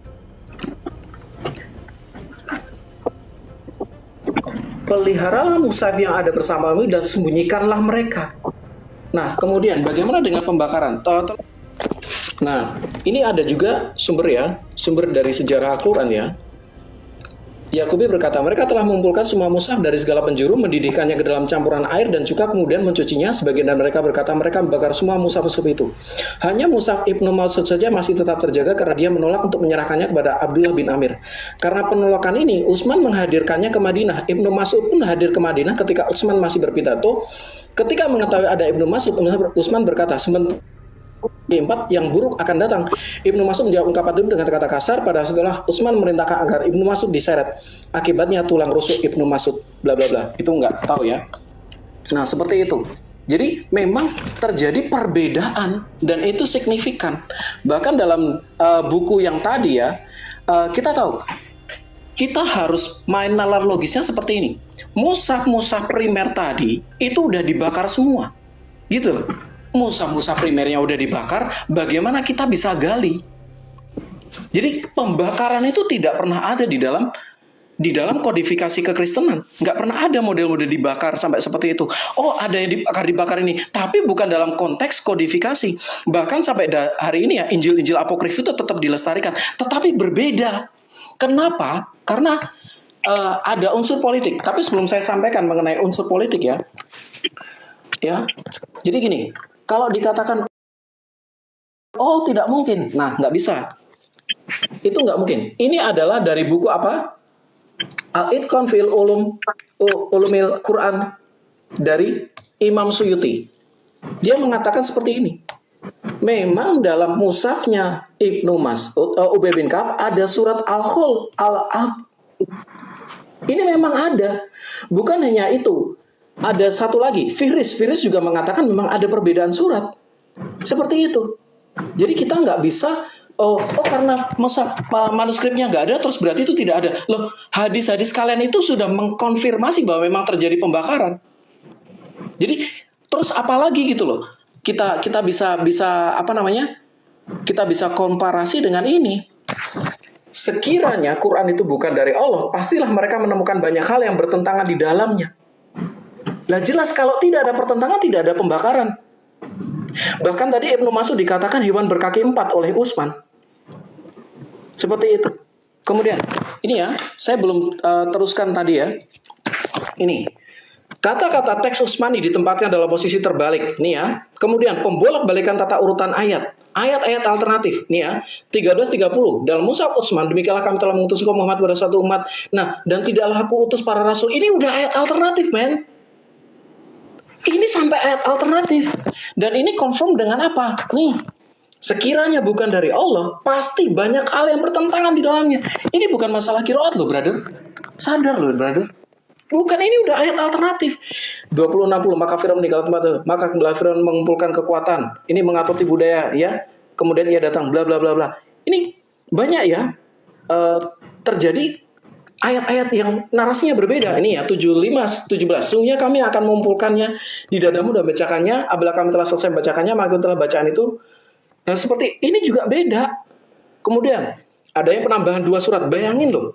Peliharalah mushaf yang ada bersamamu dan sembunyikanlah mereka. Nah, kemudian bagaimana dengan pembakaran? Nah, ini ada juga sumber dari sejarah Al-Quran ya. Yakubi berkata, mereka telah mengumpulkan semua mushaf dari segala penjuru, mendidihkannya ke dalam campuran air dan juga kemudian mencucinya. Sebagian dari mereka berkata, mereka membakar semua mushaf itu. Hanya mushaf Ibnu Mas'ud saja masih tetap terjaga karena dia menolak untuk menyerahkannya kepada Abdullah bin Amir. Karena penolakan ini, Utsman menghadirkannya ke Madinah. Ibnu Mas'ud pun hadir ke Madinah ketika Utsman masih berpidato. Ketika mengetahui ada Ibnu Mas'ud, Utsman berkata, keempat yang buruk akan datang. Ibnu Mas'ud menjawab ungkapan itu dengan kata kasar. Pada setelah Utsman merintahkan agar Ibnu Mas'ud diseret. Akibatnya tulang rusuk Ibnu Mas'ud bla bla bla. Itu nggak tahu ya. Nah, seperti itu. Jadi memang terjadi perbedaan dan itu signifikan. Bahkan dalam buku yang tadi ya, kita tahu kita harus main nalar logisnya seperti ini. Mushaf primer tadi itu udah dibakar semua. Gitu loh. Mushaf primernya udah dibakar, bagaimana kita bisa gali? Jadi pembakaran itu tidak pernah ada di dalam kodifikasi kekristenan. Nggak pernah ada model-model dibakar sampai seperti itu. Oh, ada yang dibakar ini, tapi bukan dalam konteks kodifikasi. Bahkan sampai hari ini ya, Injil apokrif itu tetap dilestarikan, tetapi berbeda. Kenapa? Karena ada unsur politik. Tapi sebelum saya sampaikan mengenai unsur politik ya, jadi gini. Kalau dikatakan, oh tidak mungkin, nah nggak bisa. Itu nggak mungkin. Ini adalah dari buku apa? Al-Itqan fil Ulumil Quran dari Imam Suyuti. Dia mengatakan seperti ini. Memang dalam mushafnya Ibnu Mas'ud, Ubay bin Ka'ab ada surat Al-Khul, Al-Ab. Ini memang ada. Bukan hanya itu. Ada satu lagi, Fihris juga mengatakan memang ada perbedaan surat. Seperti itu. Jadi kita nggak bisa, karena manuskripnya nggak ada, terus berarti itu tidak ada. Loh, hadis-hadis kalian itu sudah mengkonfirmasi bahwa memang terjadi pembakaran. Jadi, terus apa lagi gitu loh. Kita bisa apa namanya? Kita bisa komparasi dengan ini. Sekiranya Quran itu bukan dari Allah, pastilah mereka menemukan banyak hal yang bertentangan di dalamnya. Nah jelas kalau tidak ada pertentangan, tidak ada pembakaran. Bahkan tadi Ibnu Mas'ud dikatakan hewan berkaki 4 oleh Utsman. Seperti itu. Kemudian Ini ya, saya belum teruskan tadi ya. Ini. Kata-kata teks Utsmani ditempatkan dalam posisi terbalik. Nih ya. Kemudian pembolak-balikan tata urutan ayat. Ayat-ayat alternatif. Nih ya. 13:30. Dalam Mushaf Utsman, demikianlah kami telah mengutus engkau Muhammad kepada suatu umat. Nah, dan tidaklah aku utus para rasul. Ini udah ayat alternatif, men. Ini sampai ayat alternatif. Dan ini confirm dengan apa? Nih. Sekiranya bukan dari Allah, pasti banyak hal yang bertentangan di dalamnya. Ini bukan masalah qiraat loh, brother. Sadar loh, brother. Bukan, ini udah ayat alternatif. 20:60, maka Firaun meninggal tempat, maka Firaun mengumpulkan kekuatan. Ini mengatur budaya, ya. Kemudian ia datang, bla bla bla bla. Ini banyak ya terjadi ayat-ayat yang narasinya berbeda. Ini ya 75-17. Sungguhnya kami akan mengumpulkannya di dadamu dan bacakannya. Apabila kami telah selesai bacakannya, maka telah bacaan itu. Nah, seperti ini juga beda. Kemudian ada yang penambahan 2 surat. Bayangin loh.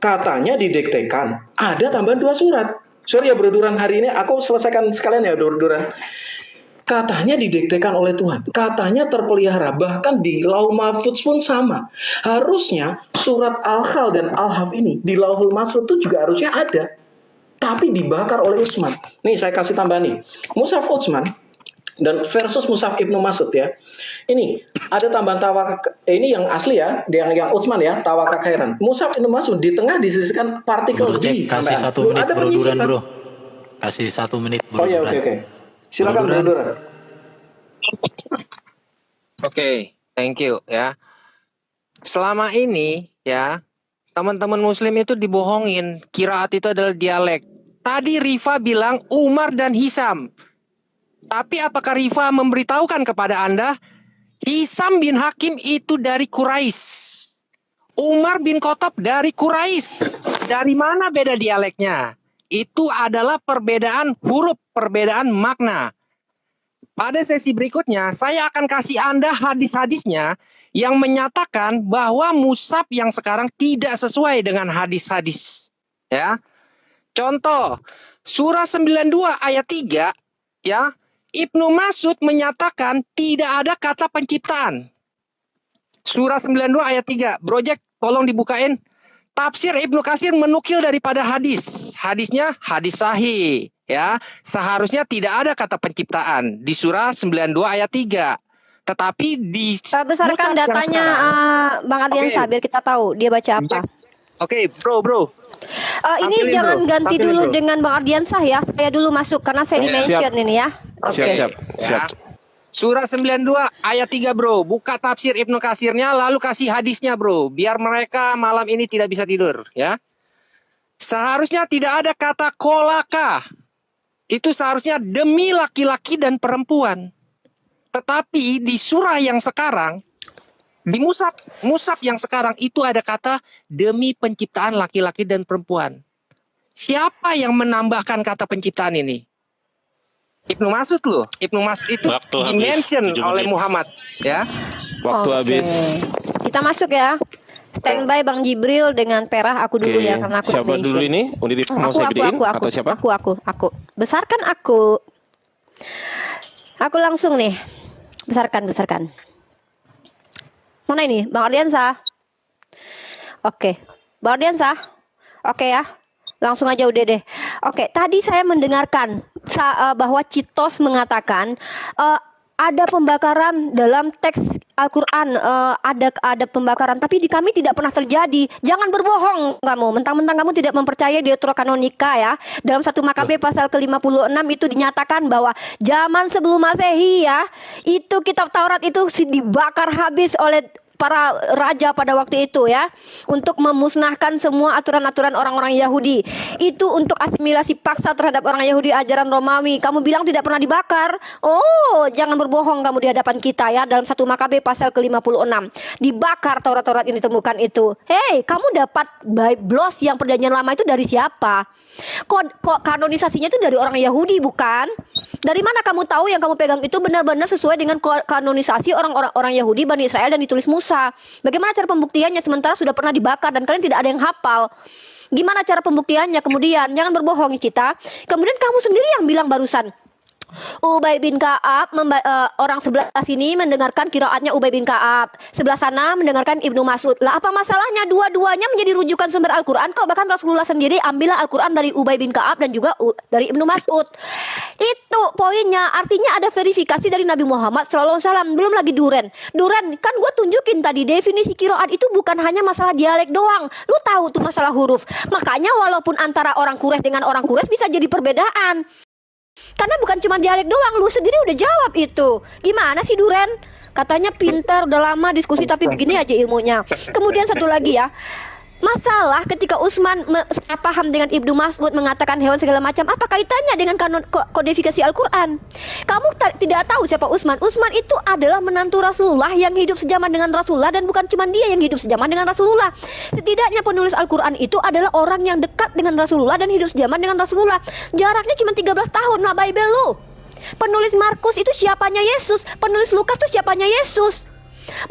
Katanya didiktekan, ada tambahan 2 surat. Sorry ya Bro Duran, hari ini aku selesaikan sekalian ya Bro Duran. Katanya didiktekan oleh Tuhan, katanya terpelihara, bahkan di Lauh Mahfudz pun sama. Harusnya surat Al-Khal dan Al-Haf ini di Lauhul Mahfudz itu juga harusnya ada, tapi dibakar oleh Utsman. Nih saya kasih tambah nih, Mushaf Utsman dan versus Mushaf Ibnu Mas'ud ya. Ini ada tambahan tawakak, ini yang asli ya, yang Utsman ya, tawakak khairan. Mushaf Ibnu Mas'ud di tengah disisihkan partikel Bro, di. kasih 1 menit ada Bro Duran, penyisipan. Bro. Kasih 1 menit Bro. Oh ya, Duran. oke. Silakan Bro Duran. Oke, thank you ya. Selama ini ya, teman-teman muslim itu dibohongin, qiraat itu adalah dialek. Tadi Rifa bilang Umar dan Hisam. Tapi apakah Rifa memberitahukan kepada Anda Hisam bin Hakim itu dari Quraisy, Umar bin Khattab dari Quraisy? Dari mana beda dialeknya? Itu adalah perbedaan huruf, perbedaan makna. Pada sesi berikutnya, saya akan kasih Anda hadis-hadisnya yang menyatakan bahwa mushaf yang sekarang tidak sesuai dengan hadis-hadis. Ya. Contoh, surah 92 ayat 3, ya. Ibnu Mas'ud menyatakan tidak ada kata penciptaan. Surah 92 ayat 3. Project, tolong dibukain. Tafsir Ibnu Katsir menukil daripada hadis. Hadisnya hadis sahih. Ya, seharusnya tidak ada kata penciptaan di surah 92 ayat 3. Tetapi di besarkan datanya Bang Ardian biar kita tahu dia baca apa. Oke, bro. Ini jangan ganti dulu dengan Bang Ardiansah ya. Saya dulu masuk karena saya di-mention ini ya. Siap. Ya. Surah 92 ayat 3 bro. Buka tafsir Ibnu Katsirnya lalu kasih hadisnya bro. Biar mereka malam ini tidak bisa tidur ya. Seharusnya tidak ada kata kolaka. Itu seharusnya demi laki-laki dan perempuan. Tetapi di surah yang sekarang, di mushaf yang sekarang itu ada kata demi penciptaan laki-laki dan perempuan. Siapa yang menambahkan kata penciptaan ini? Ibnu Mas'ud loh. Ibnu Mas'ud itu dimention oleh Muhammad ya. Waktu habis. Kita masuk ya. Standby Bang Jibril dengan Perah aku dulu ya karena aku siapa dulu ini? Unidip mau saya gedein atau siapa? Aku. Besarkan aku. Aku langsung nih. Besarkan. Mana ini? Bang Ardiansah. Oke. Bang Ardiansah. Oke ya. Langsung aja udah deh. Oke, tadi saya mendengarkan bahwa Citos mengatakan ada pembakaran dalam teks Al-Quran, ada pembakaran, tapi di kami tidak pernah terjadi. Jangan berbohong kamu, mentang-mentang kamu tidak mempercayai Deuterokanonika ya. Dalam 1 Makabe pasal ke-56 itu dinyatakan bahwa zaman sebelum Masehi ya, itu kitab Taurat itu dibakar habis oleh para raja pada waktu itu ya, untuk memusnahkan semua aturan-aturan orang-orang Yahudi. Itu untuk asimilasi paksa terhadap orang Yahudi ajaran Romawi. Kamu bilang tidak pernah dibakar. Oh, jangan berbohong kamu di hadapan kita ya. Dalam 1 Makabe pasal ke-56 dibakar Taurat-Taurat yang ditemukan itu. Hei, kamu dapat Biblos yang perjanjian lama itu dari siapa? Kok kanonisasinya itu dari orang Yahudi bukan? Dari mana kamu tahu yang kamu pegang itu benar-benar sesuai dengan kanonisasi orang-orang Yahudi Bani Israel dan ditulis Musa? Bagaimana cara pembuktiannya sementara sudah pernah dibakar dan kalian tidak ada yang hafal? Gimana cara pembuktiannya kemudian? Jangan berbohong Cita. Kemudian kamu sendiri yang bilang barusan Ubay bin Ka'ab, orang sebelah sini mendengarkan kiraatnya Ubay bin Ka'ab, sebelah sana mendengarkan Ibnu Mas'ud. Lah apa masalahnya? Dua-duanya menjadi rujukan sumber Al-Quran kok. Bahkan Rasulullah sendiri ambillah Al-Quran dari Ubay bin Ka'ab dan juga dari Ibnu Mas'ud. Itu poinnya. Artinya ada verifikasi dari Nabi Muhammad SAW. Belum lagi Duren. Duren kan gue tunjukin tadi definisi kiraat itu bukan hanya masalah dialek doang. Lu tahu tuh masalah huruf. Makanya walaupun antara orang Quraisy dengan orang Quraisy bisa jadi perbedaan. Karena bukan cuma dialek doang, lu sendiri udah jawab itu. Gimana sih Duren? Katanya pintar, udah lama diskusi tapi begini aja ilmunya. Kemudian satu lagi ya. Masalah ketika Utsman paham dengan Ibnu Mas'ud mengatakan hewan segala macam, apa kaitannya dengan kodifikasi Al-Quran? Kamu tidak tahu siapa Utsman. Utsman itu adalah menantu Rasulullah yang hidup sejaman dengan Rasulullah, dan bukan cuma dia yang hidup sejaman dengan Rasulullah. Setidaknya penulis Al-Quran itu adalah orang yang dekat dengan Rasulullah dan hidup sejaman dengan Rasulullah. Jaraknya cuma 13 tahun lah Bible lu. Penulis Markus itu siapanya Yesus, penulis Lukas itu siapanya Yesus.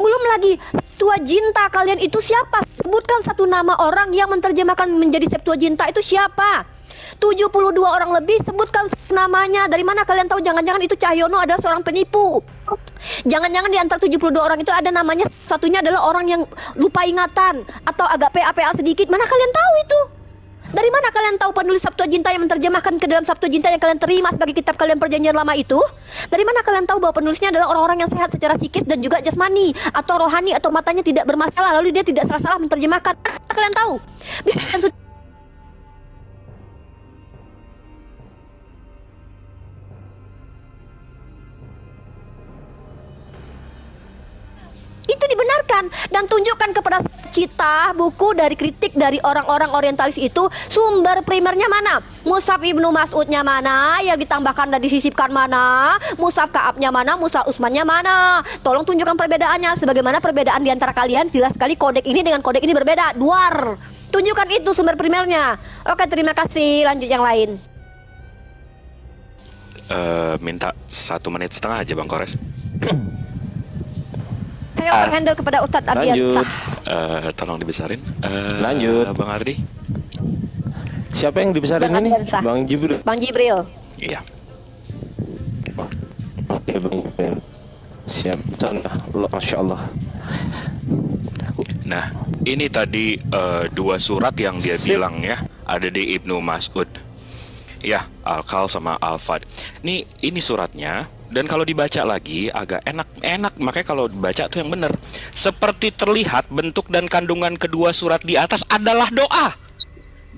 Belum lagi Septuaginta kalian itu siapa? Sebutkan satu nama orang yang menerjemahkan menjadi Septuaginta itu siapa? 72 orang lebih, sebutkan namanya. Dari mana kalian tahu? Jangan-jangan itu Cahyono adalah seorang penipu. Jangan-jangan di antara 72 orang itu ada namanya satunya adalah orang yang lupa ingatan atau agak PA sedikit. Mana kalian tahu itu? Dari mana kalian tahu penulis Septuaginta yang menerjemahkan ke dalam Septuaginta yang kalian terima sebagai kitab kalian perjanjian lama itu? Dari mana kalian tahu bahwa penulisnya adalah orang-orang yang sehat secara psikis dan juga jasmani atau rohani atau matanya tidak bermasalah lalu dia tidak salah-salah menerjemahkan? Kalian tahu? Bisa kalian itu dibenarkan dan tunjukkan kepada Cita buku dari kritik dari orang-orang orientalis itu sumber primernya mana? Mushaf Ibnu Mas'udnya mana? Yang ditambahkan dan disisipkan mana? Mushaf Ka'abnya mana? Mushaf Utsmannya mana? Tolong tunjukkan perbedaannya. Sebagaimana perbedaan di antara kalian jelas sekali kodek ini dengan kodek ini berbeda. Duar. Tunjukkan itu sumber primernya. Oke, terima kasih. Lanjut yang lain. Minta 1,5 menit aja Bang Kores. Saya overhandle kepada Ustadz Ardiansah. Tolong dibesarin. Lanjut. Bang Ardi. Siapa yang dibesarin Bang ini? Ardiansah. Bang Jibril. Bang Jibril. Iya. Oke, Bang Jibril. Siap. Masya Allah. Nah, ini tadi dua surat yang dia bilang ya, ada di Ibnu Mas'ud. Ya, Al-Kal sama Al-Fad. Ini suratnya. Dan kalau dibaca lagi agak enak, makanya kalau dibaca tuh yang benar. Seperti terlihat bentuk dan kandungan kedua surat di atas adalah doa.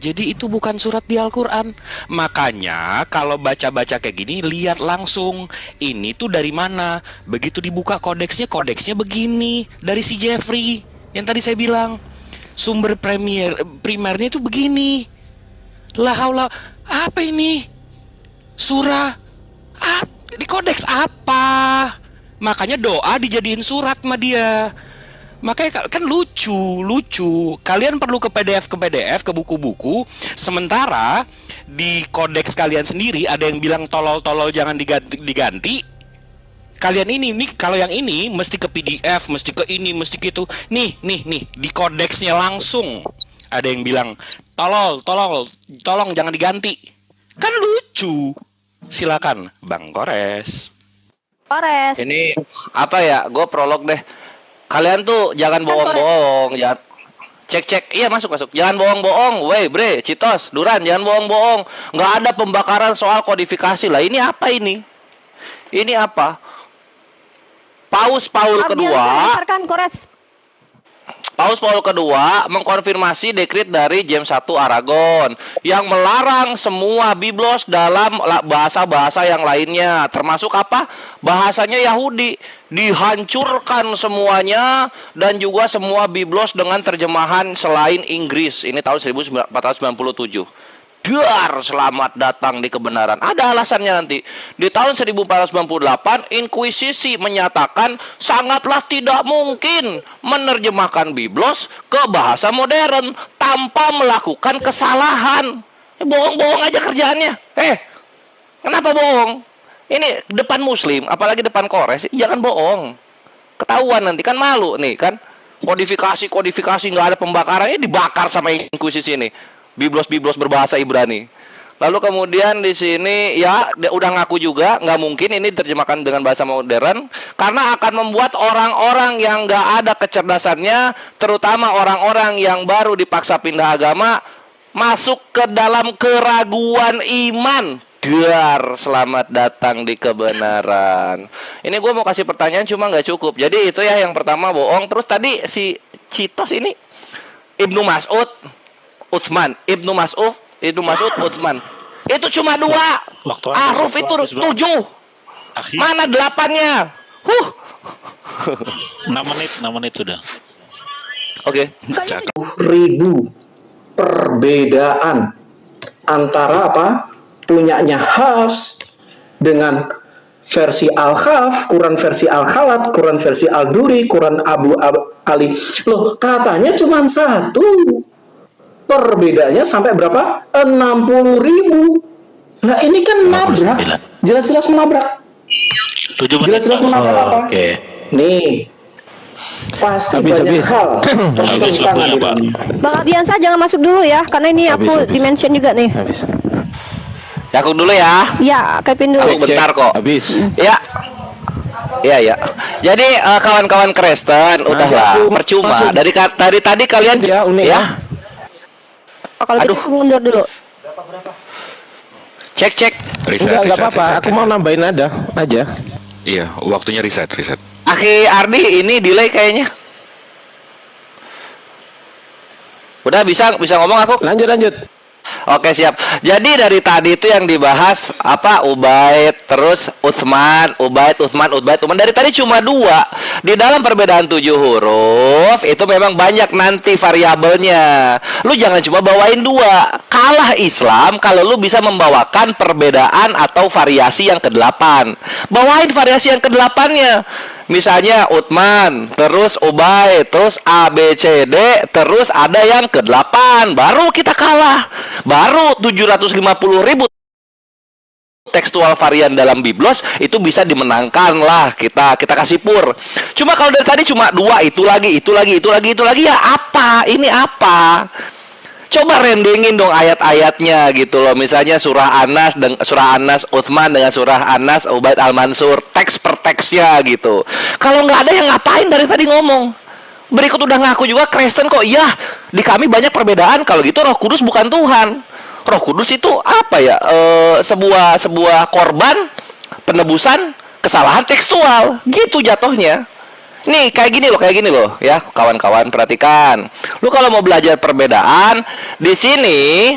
Jadi itu bukan surat di Al-Quran. Makanya kalau baca-baca kayak gini, lihat langsung ini tuh dari mana. Begitu dibuka kodeksnya begini. Dari si Jeffrey yang tadi saya bilang. Sumber primernya itu begini. Lah, apa ini? Surah di kodeks apa? Makanya doa dijadiin surat sama dia. Makanya kan lucu. Kalian perlu ke PDF, ke buku-buku. Sementara di kodeks kalian sendiri ada yang bilang tolol-tolol jangan diganti. Kalian ini kalau yang ini mesti ke PDF, mesti ke ini, mesti ke itu. Nih di kodeksnya langsung ada yang bilang tolong jangan diganti. Kan lucu. Silakan Bang Kores. Ini apa ya? Gue prolog deh. Kalian tuh jangan bohong-bohong. Jangan cek. Iya masuk. Jangan bohong-bohong. Wey bre, Citos, Duran, jangan bohong-bohong. Nggak ada pembakaran soal kodifikasi lah. Ini apa ini? Ini apa? Paus Paul kedua. Paus Paul kedua mengkonfirmasi dekrit dari James I Aragon yang melarang semua biblos dalam bahasa-bahasa yang lainnya, termasuk apa? Bahasanya Yahudi dihancurkan semuanya, dan juga semua biblos dengan terjemahan selain Inggris. Ini tahun 1497. Dar, selamat datang di kebenaran. Ada alasannya nanti. Di tahun 1498, Inkuisisi menyatakan sangatlah tidak mungkin menerjemahkan Biblos ke bahasa modern tanpa melakukan kesalahan. Bohong-bohong aja kerjaannya. Kenapa bohong? Ini depan Muslim, apalagi depan Kores, jangan bohong. Ketahuan nanti kan malu nih kan. Kodifikasi nggak ada pembakarannya, dibakar sama Inkuisisi ini. Biblos berbahasa Ibrani. Lalu kemudian di sini ya dia udah ngaku juga nggak mungkin ini diterjemahkan dengan bahasa modern karena akan membuat orang-orang yang nggak ada kecerdasannya, terutama orang-orang yang baru dipaksa pindah agama, masuk ke dalam keraguan iman. Dar, selamat datang di kebenaran. Ini gue mau kasih pertanyaan cuma nggak cukup. Jadi itu ya yang pertama bohong. Terus tadi si Citos ini Ibnu Mas'ud, Utsman, Ibnu Mas'ud, Utsman. Itu cuma 2. Waktu Aruf itu 7. Mana 8-nya? 6 menit sudah. Oke. Ribu perbedaan antara apa? Punyanya Hafs dengan versi Al-Khaf, Quran versi Al-Khalat, Quran versi Al-Duri, Quran Abu Ali. Loh, katanya cuma 1. Perbedaannya sampai berapa? 60.000. Nah, ini kan nabrak. Jelas-jelas menabrak. 7 menit. Jelas-jelas menabrak apa? Oke. Nih. Pasti banyak hal pertentangan di dalamnya. Bang Ardiansa jangan masuk dulu ya, karena ini aku dimention juga nih. Ya aku dulu ya. Ya, Kevin dulu. Aku bentar kok. Habis. Ya. Iya. Jadi kawan-kawan Kristen, udahlah, percuma. Dari tadi kalian Ya, unik ya. Kalau gitu aku mundur dulu. Cek. Enggak apa-apa, aku mau nambahin aja. Iya, waktunya riset. Akhi Ardi ini delay kayaknya. Udah bisa ngomong aku? Lanjut. Oke, siap. Jadi dari tadi itu yang dibahas apa? Ubaid, terus Utsman. Dari tadi cuma 2. Di dalam perbedaan 7 huruf itu memang banyak nanti variabelnya. Lu jangan cuma bawain 2. Kalah Islam kalau lu bisa membawakan perbedaan atau variasi yang ke-8. Bawain variasi yang ke-8-nya. Misalnya Utsman, terus Ubaid, terus A, B, C, D, terus ada yang ke-8. Baru kita kalah. Baru 750.000 tekstual varian dalam Biblos itu bisa dimenangkan lah. Kita kasih pur. Cuma kalau dari tadi cuma 2, itu lagi ya apa? Ini apa? Coba rendengin dong ayat-ayatnya gitu loh. Misalnya surah Anas Utsman dengan surah Anas Ubaid Al-Mansur, teks per teksnya gitu. Kalau nggak ada yang ngapain dari tadi ngomong? Berikut udah ngaku juga Kristen kok. Ya, di kami banyak perbedaan. Kalau gitu Roh Kudus bukan Tuhan. Roh Kudus itu apa ya? Sebuah korban penebusan kesalahan tekstual. Gitu jatuhnya. Nih, kayak gini loh ya, kawan-kawan perhatikan. Lu kalau mau belajar perbedaan, di sini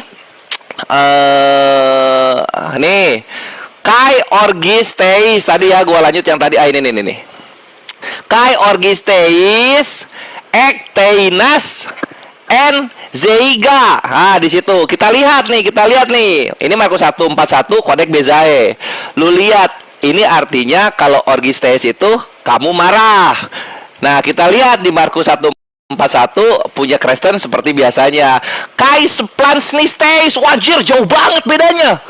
nih, kai orgisteis tadi ya, gua lanjut yang tadi ini nih. Kai orgisteis ekteinas en zeiga. Nah, di situ kita lihat nih. Ini Markus 1:41 kodek Bezae. Lu lihat, ini artinya kalau orgisteis itu kamu marah. Nah, kita lihat di Markus 1:41 punya Kristen seperti biasanya. Kai splansnisteis, wajir jauh banget bedanya.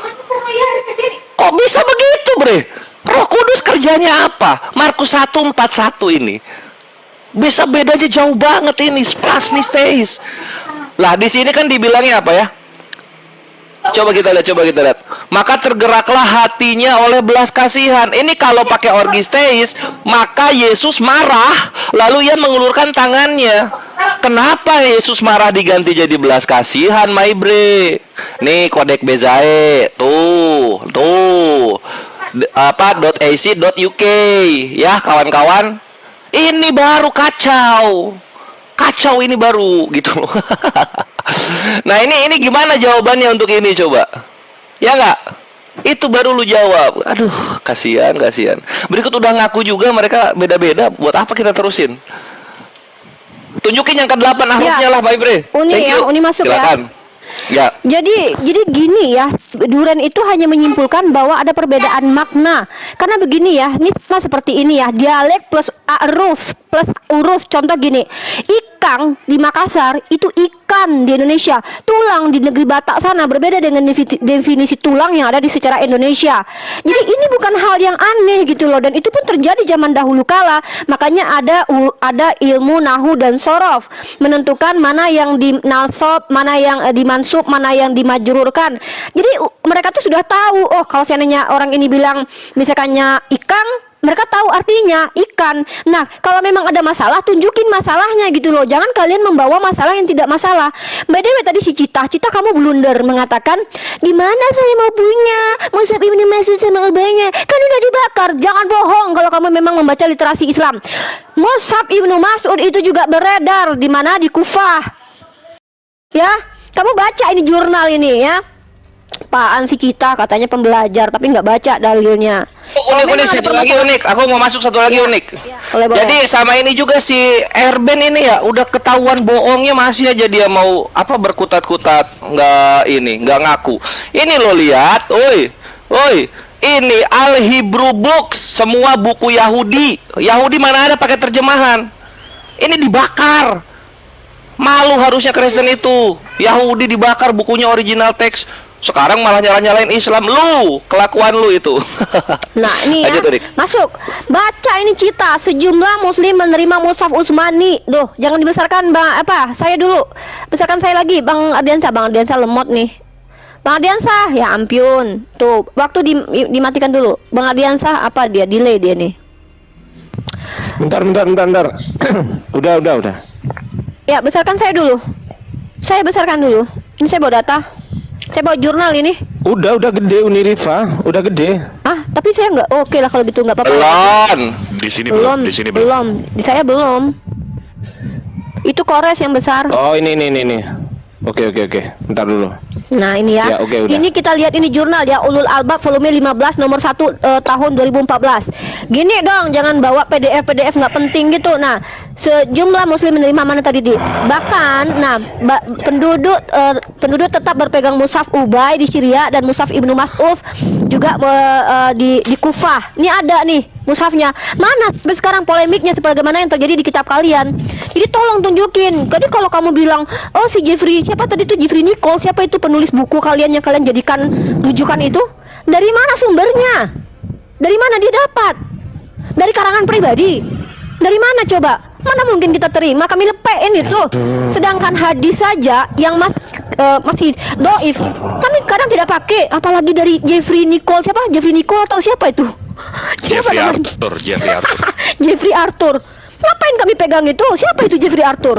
Kok bisa begitu, Bre? Roh Kudus kerjanya apa? Markus 1:41 ini. Bisa bedanya jauh banget ini, splansnisteis. Lah, di sini kan dibilangnya apa ya? Coba kita lihat. Maka tergeraklah hatinya oleh belas kasihan. Ini kalau pakai orgisteis, maka Yesus marah, lalu ia mengulurkan tangannya. Kenapa Yesus marah diganti jadi belas kasihan, my bre? Nih kodek Bezae, tuh. .ac.uk ya kawan-kawan. Ini baru kacau ini baru gitu. Nah ini gimana jawabannya untuk ini coba? Ya nggak? Itu baru lu jawab. Aduh, kasihan. Berikut udah ngaku juga mereka beda-beda. Buat apa kita terusin? Tunjukin yang ke-8 harusnya lah, Bye Bre. Uni masuk. Silakan. Ya. Jadi gini ya, Duren itu hanya menyimpulkan bahwa ada perbedaan makna. Karena begini ya, ini sama seperti ini ya, dialek plus aruf plus uruf. Contoh gini, ikang di Makassar itu ikan di Indonesia, tulang di negeri Batak sana berbeda dengan definisi tulang yang ada di secara Indonesia. Jadi ini bukan hal yang aneh gitu loh, dan itu pun terjadi zaman dahulu kala. Makanya ada ilmu nahu dan sorof menentukan mana yang di nasab, mana yang dimansub mansub, mana yang dimajrurkan. Jadi mereka tuh sudah tahu. Oh, kalau seandainya orang ini bilang misalkannya ikan, mereka tahu artinya ikan. Nah, kalau memang ada masalah, tunjukin masalahnya gitu loh. Jangan kalian membawa masalah yang tidak masalah. By the way, tadi si Cita kamu blunder mengatakan, gimana saya mau punya Mus'haf Ibnu Mas'ud sama ubahnya? Kan udah dibakar. Jangan bohong kalau kamu memang membaca literasi Islam. Mus'haf Ibnu Mas'ud itu juga beredar di mana? Di Kufah. Ya, kamu baca ini jurnal ini ya. Apaan sih Cita katanya pembelajar tapi nggak baca dalilnya. Unik satu lagi unik. Aku mau masuk satu lagi unik. Jadi sama ini juga si Erben ini ya udah ketahuan bohongnya masih aja dia mau apa berkutat-kutat nggak ngaku. Ini lo lihat, oi. Ini Al Hebrew Books, semua buku Yahudi. Yahudi mana ada pakai terjemahan. Ini dibakar. Malu harusnya Kristen itu. Yahudi dibakar bukunya original teks. Sekarang malah nyalain Islam. Lu, kelakuan lu itu. Nah ini ya, masuk. Baca ini Cita, sejumlah muslim menerima Mushaf Utsmani. Duh, jangan dibesarkan Bang, saya dulu. Besarkan saya lagi, Bang Ardiansa lemot nih. Bang Ardiansa, ya ampun. Tuh, waktu dimatikan dulu. Bang Ardiansa, apa dia? Delay dia nih. Bentar. Udah. Ya, besarkan saya dulu. Saya besarkan dulu. Ini saya bawa data. Saya bawa jurnal ini. Udah gede Unirifa, udah gede. Ah, tapi saya nggak oke lah kalau gitu nggak apa-apa. Belum. Di sini belum. Di saya belum. Itu Kores yang besar. Oh ini. Oke. Bentar dulu. Nah ini ya, udah. Ini kita lihat ini jurnal ya, Ulul Albab volume 15 nomor 1 tahun 2014. Gini dong, jangan bawa PDF nggak penting gitu. Nah, sejumlah muslim menerima mana tadi di. Bahkan, nah penduduk tetap berpegang Mushaf Ubay di Syria dan Mushaf Ibnu Mas'ud juga di Kufah. Ini ada nih mushafnya. Mana sekarang polemiknya sebagaimana yang terjadi di kitab kalian. Jadi tolong tunjukin. Jadi kalau kamu bilang, oh si Jeffrey, siapa tadi itu Jeffrey Nicole, siapa itu penulis buku kalian yang kalian jadikan rujukan itu? Dari mana sumbernya? Dari mana dia dapat? Dari karangan pribadi? Dari mana coba? Mana mungkin kita terima? Kami lepein itu. Sedangkan hadis saja yang masih doif, kami kadang tidak pakai. Apalagi dari Jeffrey Nicole, siapa? Jeffrey Nicole atau siapa itu? Jeffrey Arthur. Jeffrey Arthur. Ngapain kami pegang itu? Siapa itu Jeffrey Arthur?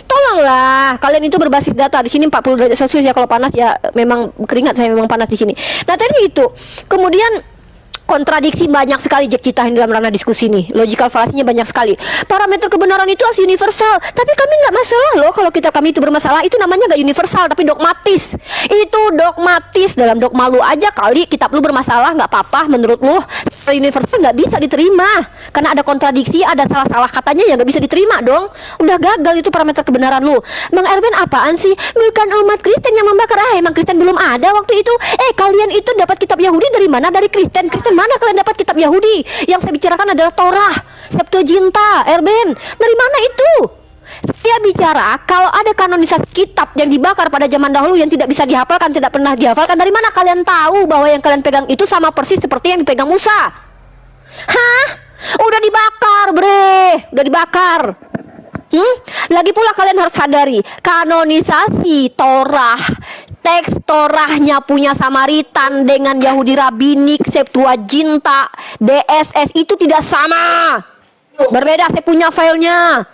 Tolonglah, kalian itu berbasis data. Di sini 40 derajat Celcius ya, kalau panas ya memang keringat saya memang panas di sini. Nah, tadi itu. Kemudian kontradiksi banyak sekali Jack Citahin dalam ranah diskusi ini. Logical fallacy-nya banyak sekali. Parameter kebenaran itu harus universal. Tapi kami nggak masalah loh kalau kami itu bermasalah. Itu namanya nggak universal tapi dogmatis. Itu dogmatis. Dalam dogma lu aja kali kitab lu bermasalah, nggak apa-apa menurut lu. Universal nggak bisa diterima karena ada kontradiksi, ada salah-salah katanya yang nggak bisa diterima dong. Udah gagal itu parameter kebenaran lu. Bang Erben apaan sih? Bukan umat Kristen yang membakar. Emang Kristen belum ada waktu itu. Kalian itu dapat kitab Yahudi dari mana? Dari Kristen. Mana kalian dapat kitab Yahudi? Yang saya bicarakan adalah Torah, Septuaginta, Erben. Dari mana itu? Saya bicara kalau ada kanonisasi kitab yang dibakar pada zaman dahulu yang tidak bisa dihafalkan, tidak pernah dihafalkan. Dari mana kalian tahu bahwa yang kalian pegang itu sama persis seperti yang dipegang Musa? Hah? Udah dibakar, bre. Udah dibakar. Lagi pula kalian harus sadari, kanonisasi Torah, teks Torahnya punya Samaritan dengan Yahudi Rabinik, Septuaginta, DSS itu tidak sama. Berbeda, saya punya filenya.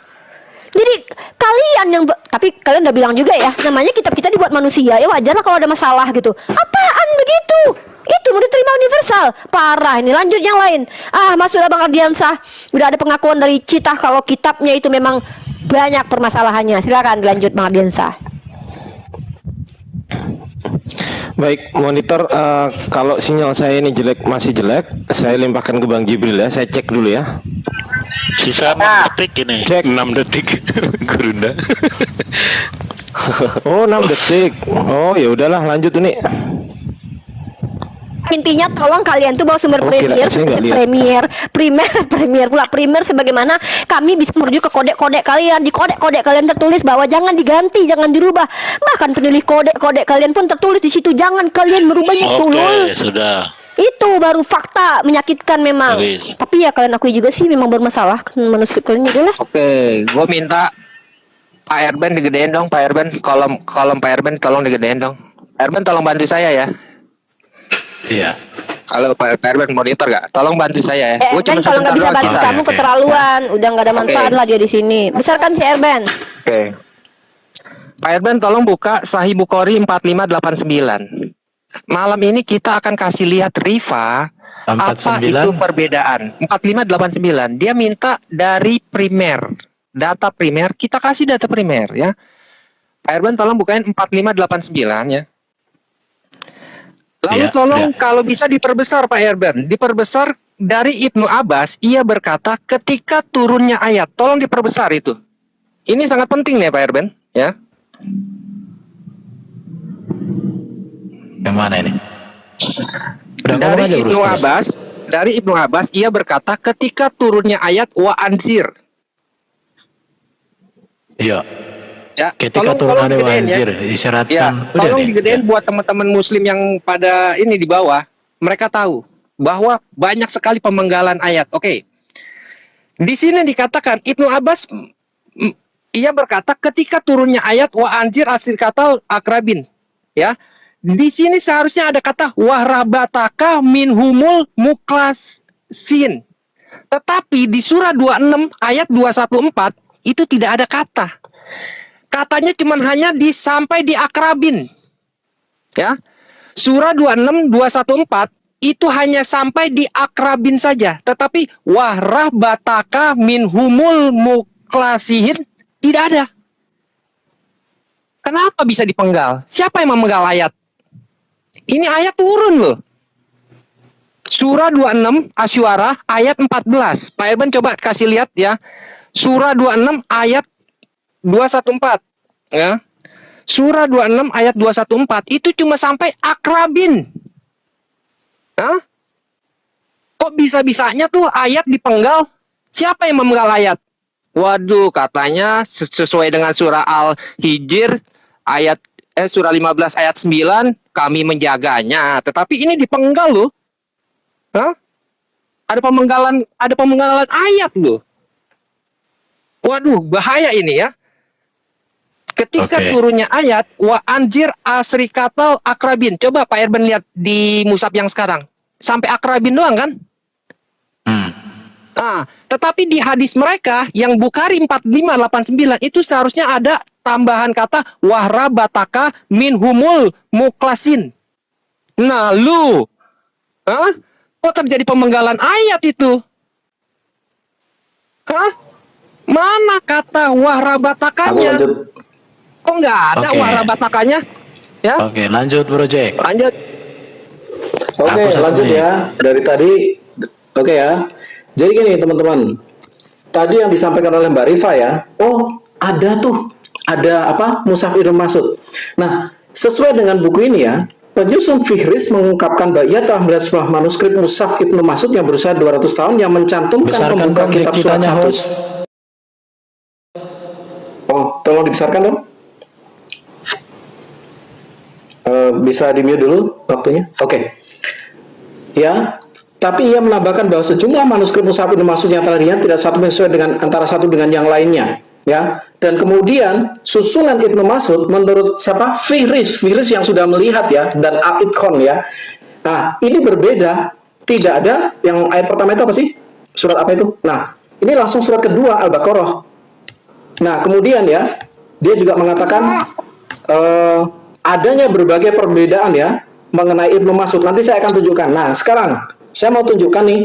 Jadi kalian tapi kalian udah bilang juga ya, namanya kitab kita dibuat manusia, ya wajar lah kalau ada masalah gitu. Apaan begitu? Itu mau diterima universal. Parah ini. Lanjut yang lain. Masuklah Bang Ardiansah. Udah ada pengakuan dari Cita kalau kitabnya itu memang banyak permasalahannya. Silakan dilanjut Bang Ardiansah. Baik, monitor kalau sinyal saya ini masih jelek, saya limpahkan ke Bang Jibril ya. Saya cek dulu ya. Sisa 6 detik ini. Cek 6 detik. Gerunda. Oh, 6 detik. Oh, ya udahlah lanjut ini. Intinya tolong kalian tuh bawa sumber primer sebagaimana kami bisa merujuk ke kode-kode kalian. Di kode-kode kalian tertulis bahwa jangan diganti, jangan dirubah. Bahkan penulis kode-kode kalian pun tertulis di situ, jangan kalian merubahnya. Oke, sudah. Itu baru fakta, menyakitkan memang. Tapi ya kalian akui juga sih memang bermasalah manuskrip kalian juga lah. Oke, gue minta Pak Erben digedein dong, Pak Erben. Kolom Pak Erben tolong digedein dong. Erben tolong bantu saya ya. Iya. Kalau Pak Erben monitor gak? Tolong bantu saya ya. Gua Erben kalau nggak bisa doang bantu kita. kamu keterlaluan, udah nggak ada manfaat lah dia di sini. Besarkan si Erben. Oke. Pak Erben tolong buka Sahih Bukhari 4589. Malam ini kita akan kasih lihat Rifa apa 49. itu perbedaan. 4589. Dia minta dari primer. Data primer, kita kasih data primer ya. Pak Erben tolong bukain 4589 ya. Lalu Iya, tolong iya. kalau bisa diperbesar Pak Erben. Diperbesar dari Ibnu Abbas, ia berkata ketika turunnya ayat. Tolong diperbesar itu. Ini sangat penting nih Pak Erben ya. Yang mana ini? Udah ngomong Dari aja, Ibnu terus. Abbas, dari Ibnu Abbas ia berkata ketika turunnya ayat wa anzir. Iya. Ya, Ketika turun ada digedein wazir ya. disyaratkan. Ya, Udah tolong nih, digedein ya. buat teman-teman muslim yang pada ini di bawah, mereka tahu bahwa banyak sekali pemenggalan ayat. Oke. Di sini dikatakan Ibnu Abbas ia berkata ketika turunnya ayat wa anzir asir kata akrabin. Ya. Di sini seharusnya ada kata wahrabataka minhumul muklasin. Tetapi di surah 26 ayat 214 itu tidak ada kata. Katanya cuma hanya sampai di akrabin. Ya. Surah 26 214 itu hanya sampai di akrabin saja, tetapi wahrabataka minhumul muklasihin tidak ada. Kenapa bisa dipenggal? Siapa yang memenggal ayat? Ini ayat turun loh. Surah 26 Asyuara ayat 14. Pak Erben coba kasih lihat ya. Surah 26 ayat 214 ya. Surah 26 ayat 214 itu cuma sampai akrabin. Hah? Kok bisa-bisanya tuh ayat dipenggal? Siapa yang memenggal ayat? Waduh, katanya sesuai dengan surah Al-Hijr ayat surah 15 ayat 9 kami menjaganya. Tetapi ini dipenggal loh. Hah? Ada pemenggalan ayat loh. Waduh, bahaya ini ya. Ketika turunnya ayat wa anjir asrikatal akrabin. Coba Pak Erben lihat di mushaf yang sekarang. Sampai akrabin doang kan? Nah, tetapi di hadis mereka yang Bukhari 4589 itu seharusnya ada tambahan kata wahrabataka minhumul muklasin. Nah, lu kok terjadi pemenggalan ayat itu? Hah? Mana kata wahrabatakanya? Kok nggak ada wahrabatakanya? Ya? Oke, lanjut Bro Jack. Lanjut. Oke, lanjut ya. Dari tadi, oke ya. Jadi gini teman-teman, tadi yang disampaikan oleh Mbak Rifa ya, oh ada tuh, ada apa, Mushaf Ibnu Mas'ud. Nah, sesuai dengan buku ini ya, penyusun Fihris mengungkapkan bahwa ia telah melihat sebuah manuskrip Mushaf Ibnu Mas'ud yang berusia 200 tahun yang mencantumkan Besarkan pembuka dong kitab surat kitanya, 1. host. Oh, tolong dibesarkan dong. Bisa di-mute dulu waktunya. Oke. Ya, tapi ia menambahkan bahwa sejumlah manuskrip Mushaf Ibnu Mas'ud yang telah dilihat tidak satu sesuai dengan antara satu dengan yang lainnya. Ya, dan kemudian susunan Ibnu Mas'ud menurut siapa? Fihris yang sudah melihat ya, dan Al-Itqan ya. Nah, ini berbeda. Tidak ada yang ayat pertama itu apa sih? Surat apa itu? Nah, ini langsung surat kedua Al-Baqarah. Nah, kemudian ya, dia juga mengatakan adanya berbagai perbedaan ya mengenai Ibnu Mas'ud. Nanti saya akan tunjukkan. Nah, sekarang saya mau tunjukkan nih.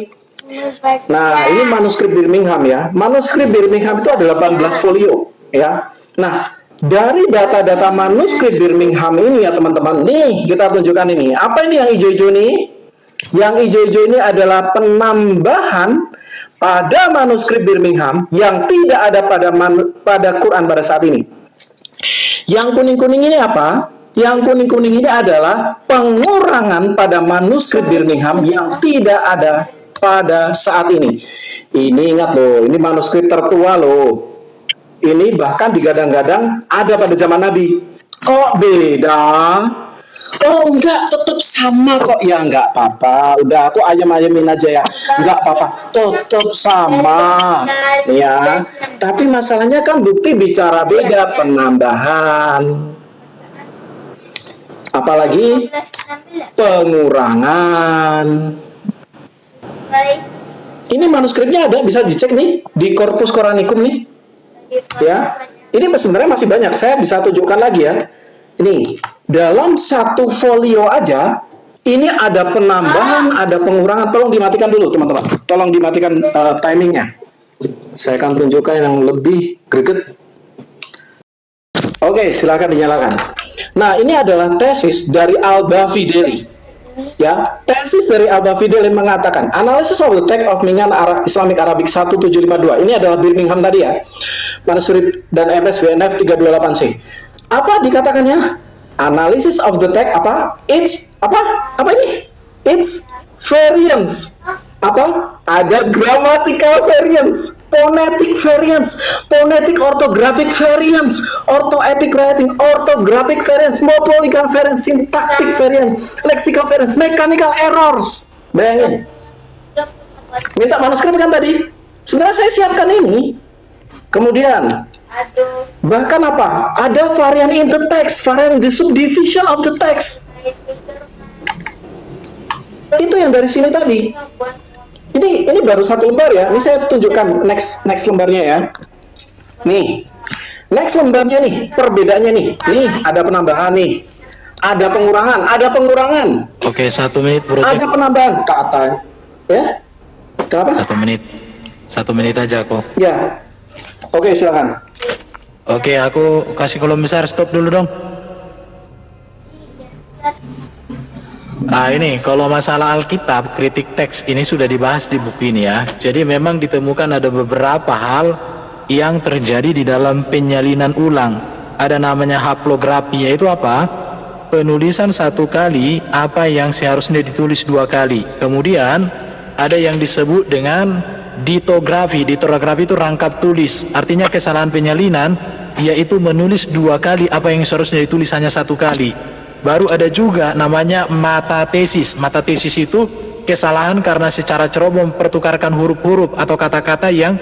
Nah, ini manuskrip Birmingham ya. Manuskrip Birmingham itu ada 18 folio ya. Nah, dari data-data manuskrip Birmingham ini ya teman-teman. Nih, kita tunjukkan ini. Apa ini yang hijau-hijau ini? Yang hijau-hijau ini adalah penambahan pada manuskrip Birmingham yang tidak ada pada Quran pada saat ini. Yang kuning-kuning ini apa? Yang kuning-kuning ini adalah pengurangan pada manuskrip Birmingham yang tidak ada pada saat ini. Ini ingat loh, ini manuskrip tertua loh. Ini bahkan digadang-gadang ada pada zaman Nabi. Kok beda? Oh enggak, tetap sama kok. Ya enggak apa-apa. Udah aku ayam-ayamin aja ya. Enggak apa-apa. Tetap sama. Ya. Tapi masalahnya kan bukti bicara beda, penambahan. Apalagi pengurangan. Ini manuskripnya ada, bisa dicek nih di Corpus Coranicum nih. Ya. Ini sebenarnya masih banyak. Saya bisa tunjukkan lagi ya. Ini dalam satu folio aja ini ada penambahan, ada pengurangan. Tolong dimatikan dulu teman-teman. Tolong dimatikan timingnya. Saya akan tunjukkan yang lebih greget. Oke, silakan dinyalakan. Nah, ini adalah tesis dari Alba Fideli. Ya, tesis dari Alba Fideli mengatakan Analysis of the Text of Mingan Islamic Arabic 1752. Ini adalah Birmingham tadi ya. Manuskrip dan MS-WNF 328C. Apa dikatakannya? Analysis of the text apa? It's apa ini? It's variance. Apa? Ada grammatical variance, phonetic variance, phonetic orthographic variance, orthoepic writing, orthographic variance, morphological variance, syntactic variance, lexical variance, mechanical errors. Bayangin. Minta manuskrip kan tadi? Sebenarnya saya siapkan ini. Kemudian bahkan apa? Ada varian in the text, varian in the subdivision of the text. Itu yang dari sini tadi. Ini baru satu lembar ya. Ini saya tunjukkan next lembarnya ya. Nih. Next lembarnya nih, perbedaannya nih. Nih, ada penambahan nih. Ada pengurangan. Oke, 1 menit Bro Jack. Ada penambahan kata. Ya? Kenapa? 1 menit. 1 menit aja kok. Ya. Oke, silakan. Oke, aku kasih kolom besar, stop dulu dong. Ini kalau masalah Alkitab, kritik teks ini sudah dibahas di buku ini ya. Jadi memang ditemukan ada beberapa hal yang terjadi di dalam penyalinan ulang. Ada namanya haplografi, yaitu apa? Penulisan satu kali apa yang seharusnya ditulis 2 kali. Kemudian ada yang disebut dengan ditografi. Ditografi itu rangkap tulis. Artinya kesalahan penyalinan yaitu menulis 2 kali apa yang seharusnya ditulis hanya 1 kali. Baru ada juga namanya matatesis. Matatesis itu kesalahan karena secara ceroboh mempertukarkan huruf-huruf atau kata-kata yang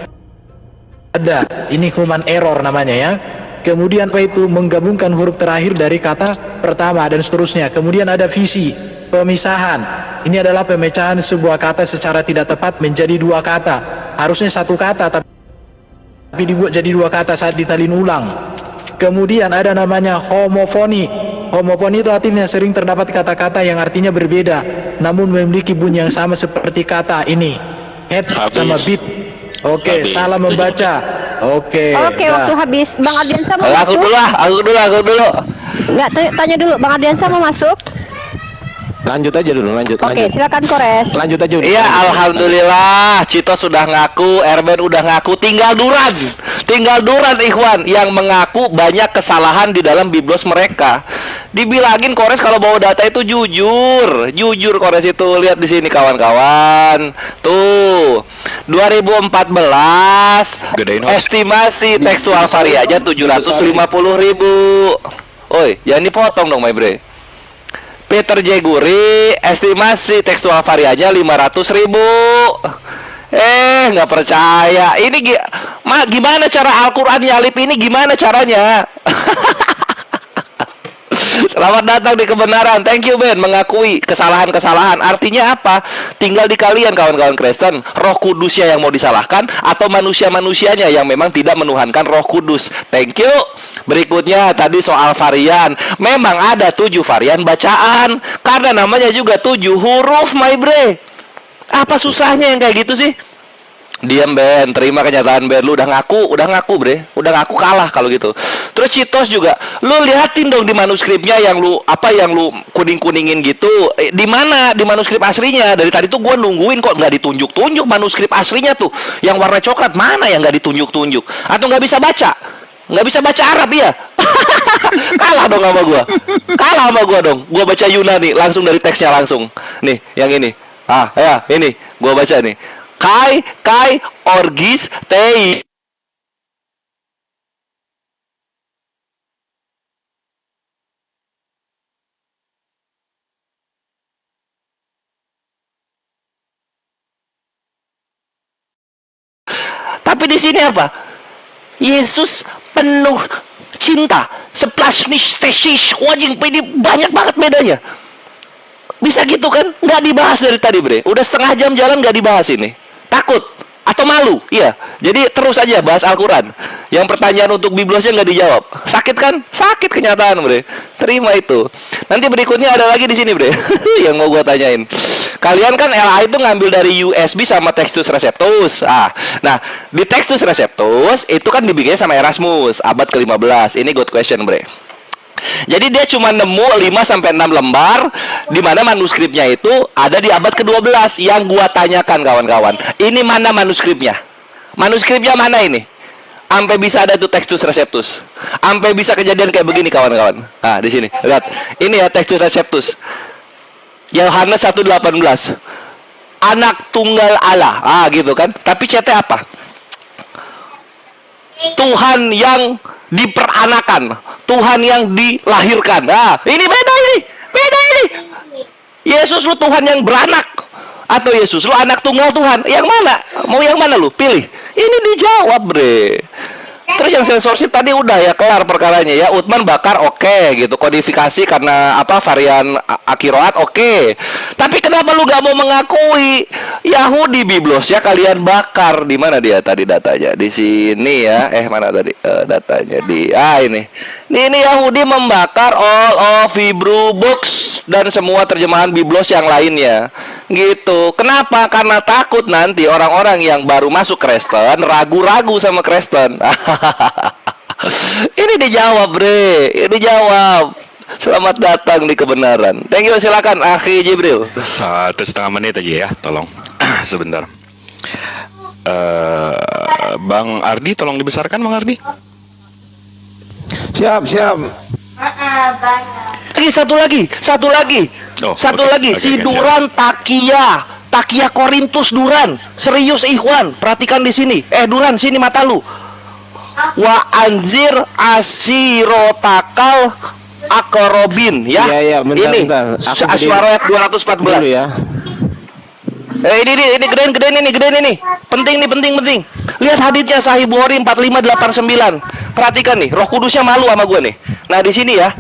ada. Ini human error namanya ya. Kemudian apa itu? Menggabungkan huruf terakhir dari kata pertama dan seterusnya. Kemudian ada visi, pemisahan. Ini adalah pemecahan sebuah kata secara tidak tepat menjadi 2 kata. Harusnya 1 kata tapi dibuat jadi 2 kata saat ditalin ulang. Kemudian ada namanya homofoni. Homofoni itu artinya sering terdapat kata-kata yang artinya berbeda namun memiliki bunyi yang sama seperti kata ini. Head sama beat. Oke, salah membaca. Oke, waktu habis. Bang Ardiansa mau Aku masuk? dulu. Enggak, tanya dulu. Bang Ardiansa mau masuk? Lanjut aja dulu, lanjut. Oke, silakan Kores. Lanjut aja. Iya, alhamdulillah. Cito sudah ngaku, Erben udah ngaku, tinggal Duran Ikhwan yang mengaku banyak kesalahan di dalam biblos mereka. Dibilangin Kores kalau bawa data itu jujur Kores itu. Lihat di sini kawan-kawan. Tuh, 2014 Gedein, estimasi tekstual vari aja 750.000. Oi, jangan dipotong dong, my bre. Peter J. Guri estimasi tekstual variannya 500.000. Nggak percaya. Ini gimana cara Al-Quran nyalip ini? Gimana caranya? Selamat datang di kebenaran. Thank you Ben, mengakui kesalahan-kesalahan. Artinya apa? Tinggal di kalian kawan-kawan Kristen. Roh Kudusnya yang mau disalahkan atau manusia-manusianya yang memang tidak menuhankan Roh Kudus. Thank you. Berikutnya tadi soal varian. Memang ada 7 varian bacaan. Karena namanya juga 7 huruf, my bre. Apa susahnya yang kayak gitu sih? Diam Ben, terima kenyataan Ben. Lu udah ngaku bre. Udah ngaku kalah kalau gitu. Terus Citos juga, lu liatin dong di manuskripnya yang lu kuning-kuningin gitu. Di mana di manuskrip aslinya? Dari tadi tuh gua nungguin kok nggak ditunjuk-tunjuk manuskrip aslinya tuh. Yang warna coklat mana yang nggak ditunjuk-tunjuk? Atau nggak bisa baca? Nggak bisa baca Arab ya? Kalah dong sama gua dong. Gua baca Yunani langsung dari teksnya langsung. Nih, yang ini. Ini gua baca nih. Kai orgis tei sini apa? Yesus penuh cinta. Splasnistesis, wajing, ini banyak banget bedanya. Bisa gitu kan? Nggak dibahas dari tadi, Bre. Udah setengah jam jalan nggak dibahas ini. Takut atau malu? Iya. Jadi terus aja bahas Al-Quran. Yang pertanyaan untuk biblosnya nggak dijawab. Sakit kan? Sakit kenyataan, Bre. Terima itu. Nanti berikutnya ada lagi di sini, Bre. Yang mau gua tanyain. Kalian kan LA itu ngambil dari USB sama Textus Receptus. Nah, di Textus Receptus itu kan dibikinnya sama Erasmus abad ke-15. Ini good question, Bre. Jadi dia cuma nemu 5 sampai 6 lembar di mana manuskripnya itu ada di abad ke-12. Yang gua tanyakan kawan-kawan, ini mana manuskripnya? Manuskripnya mana ini? Sampai bisa ada tuh Textus Receptus. Sampai bisa kejadian kayak begini kawan-kawan. Nah, di sini. Lihat. Ini ya Textus Receptus. Yohanes 1:18. Anak tunggal Allah. Gitu kan. Tapi cete apa? Tuhan yang diperanakan, Tuhan yang dilahirkan. Ini beda ini. Beda ini. Yesus lu Tuhan yang beranak atau Yesus lu anak tunggal Tuhan? Yang mana? Mau yang mana lu? Pilih. Ini dijawab, Bre. Terus yang sensorship tadi udah ya kelar perkaranya ya. Uthman bakar oke gitu. Kodifikasi karena apa varian akiroat oke. Tapi kenapa lu gak mau mengakui Yahudi biblos ya kalian bakar? Di mana dia tadi datanya? Di sini ya. Mana tadi datanya di ini. Ini Yahudi membakar all of Hebrew books dan semua terjemahan biblos yang lainnya. Gitu. Kenapa? Karena takut nanti orang-orang yang baru masuk Kristen ragu-ragu sama Kristen. Ini dijawab, Bre. Ini dijawab. Selamat datang di kebenaran. Thank you, silakan Akhi Jibril. 1,5 menit aja ya, tolong. Sebentar. Bang Ardi, tolong dibesarkan, Bang Ardi. Siap. Satu lagi. Oh, Satu oke. lagi. Oke, Si siap. Duran Takia Korintus Duran. Serius Ikhwan, perhatikan di sini. Duran, sini mata lu. Wa anzir asirotakal akorobin ya. Iya, bentar, ini bentar. Aku Asy'ariyat 214 dulu ya. Ini gedein ini. Penting. Lihat haditsnya Sahih Bukhari 4589. Perhatikan nih, Roh Kudusnya malu sama gue nih. Nah, di sini ya.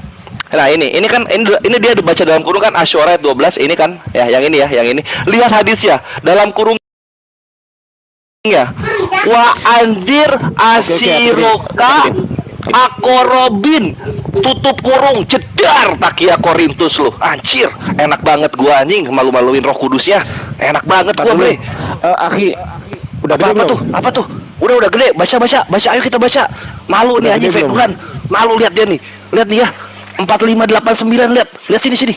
Nah, ini kan ini dia dibaca dalam kurung kan Asy'ariyat 12 ini kan. Ya, yang ini. Lihat hadisnya dalam kurung wa andir asiroka akorobin tutup kurung jedar Takia Korintus lu. Anjir, enak banget gua anjing malu-maluin Roh Kudusnya. Enak banget gua, Bre. Akhi, udah gede belum? Apa tuh? Udah gede. Baca. Ayo kita baca. Malu nih Udah anjing gede belum? Fekuran. Malu lihat dia nih. Lihat nih ya. 4589 lihat sini.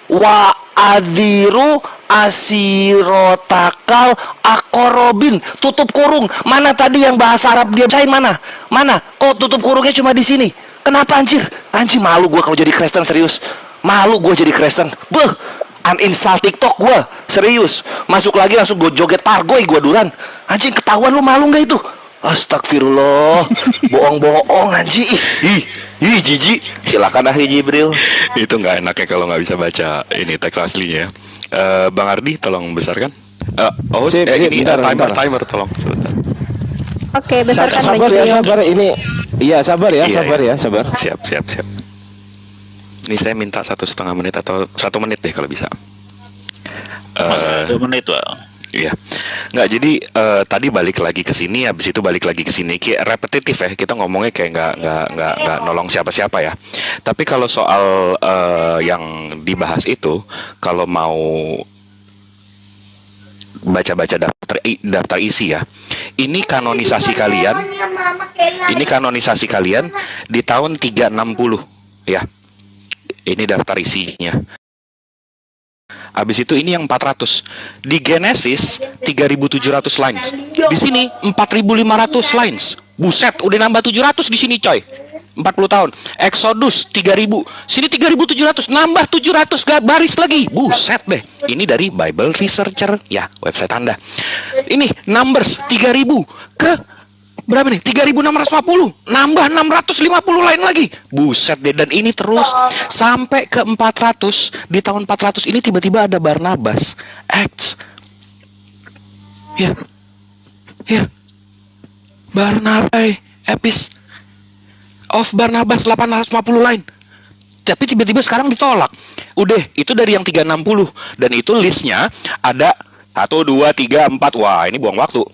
Wa adiru asirotakal akorobin tutup kurung. Mana tadi yang bahasa Arab dia bacain mana? Kok tutup kurungnya cuma di sini? Kenapa anjir malu gua kalau jadi Kristen serius. Malu gua jadi Kristen. Uninstall TikTok gua serius. Masuk lagi langsung gua joget pargoy gua Duran. Anjing ketahuan lu malu nggak itu? Astagfirullah. Bohong anjing. Ih jijik. Silakan Ahli Jibril. Itu nggak enaknya kalau nggak bisa baca ini teks aslinya ya. Bang Ardi, tolong besarkan. Sip, Ini bentar. timer, tolong sebentar. Oke, besarkan Sabar baju ya, dia. sabar. Ini iya, sabar. Siap. Ini saya minta 1,5 menit atau 1 menit deh kalau bisa. 2 menit, Pak. Iya, nggak jadi tadi balik lagi ke sini, habis itu balik lagi ke sini, kayak repetitif ya. Kita ngomongnya kayak nggak nolong siapa-siapa ya. Tapi kalau soal yang dibahas itu, kalau mau baca-baca daftar isi ya, ini kanonisasi kalian di tahun 360 ya. Ini daftar isinya. Habis itu ini yang 400. Di Genesis 3.700 lines. Di sini 4.500 lines. Buset, udah nambah 700 di sini coy. 40 tahun. Exodus 3.000. Sini 3.700, nambah 700 baris lagi. Buset deh. Ini dari Bible Researcher ya, website Anda. Ini Numbers 3.000 ke berapa nih? 3.650. Nambah 650 lain lagi. Buset deh. Dan ini terus sampai ke 400. Di tahun 400 ini tiba-tiba ada Barnabas, Acts. Ya. Barnabas Epis of Barnabas 850 line. Tapi tiba-tiba sekarang ditolak. Udah, itu dari yang 360 dan itu listnya ada 1 2 3 4. Wah, ini buang waktu.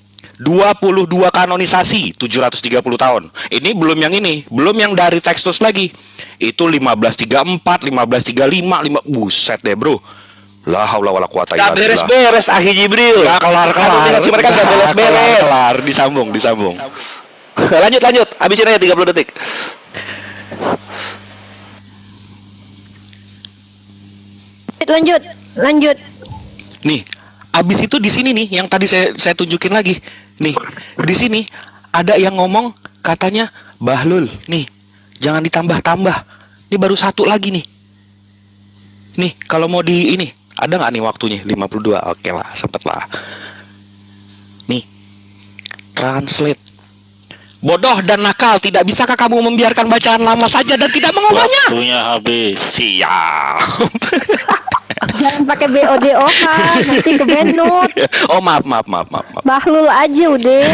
22 kanonisasi 730 tahun. Ini belum yang ini, belum yang dari Textus lagi. Itu 1534, 1535, buset deh, Bro. La haula wala quwata illa billah. Gak beres-beres Akhi Jibril. Gak kelar-kelar. Kanonisasi mereka gak beres-beres. Kelar, disambung. Lanjut, habisin aja 30 detik. Lanjut. Nih, abis itu di sini nih yang tadi saya tunjukin lagi. Nih, di sini ada yang ngomong katanya Bahlul. Nih, jangan ditambah-tambah. Ini baru satu lagi nih. Nih, kalau mau di ini, ada nggak nih waktunya? 52. Oke lah, sempet lah. Nih, translate. Bodoh dan nakal, tidak bisakah kamu membiarkan bacaan lama saja dan tidak mengubahnya? Waktunya habis. Siap. Jangan pakai BODOH, nanti ke Benut. Oh, maaf. Bahlul aja udah.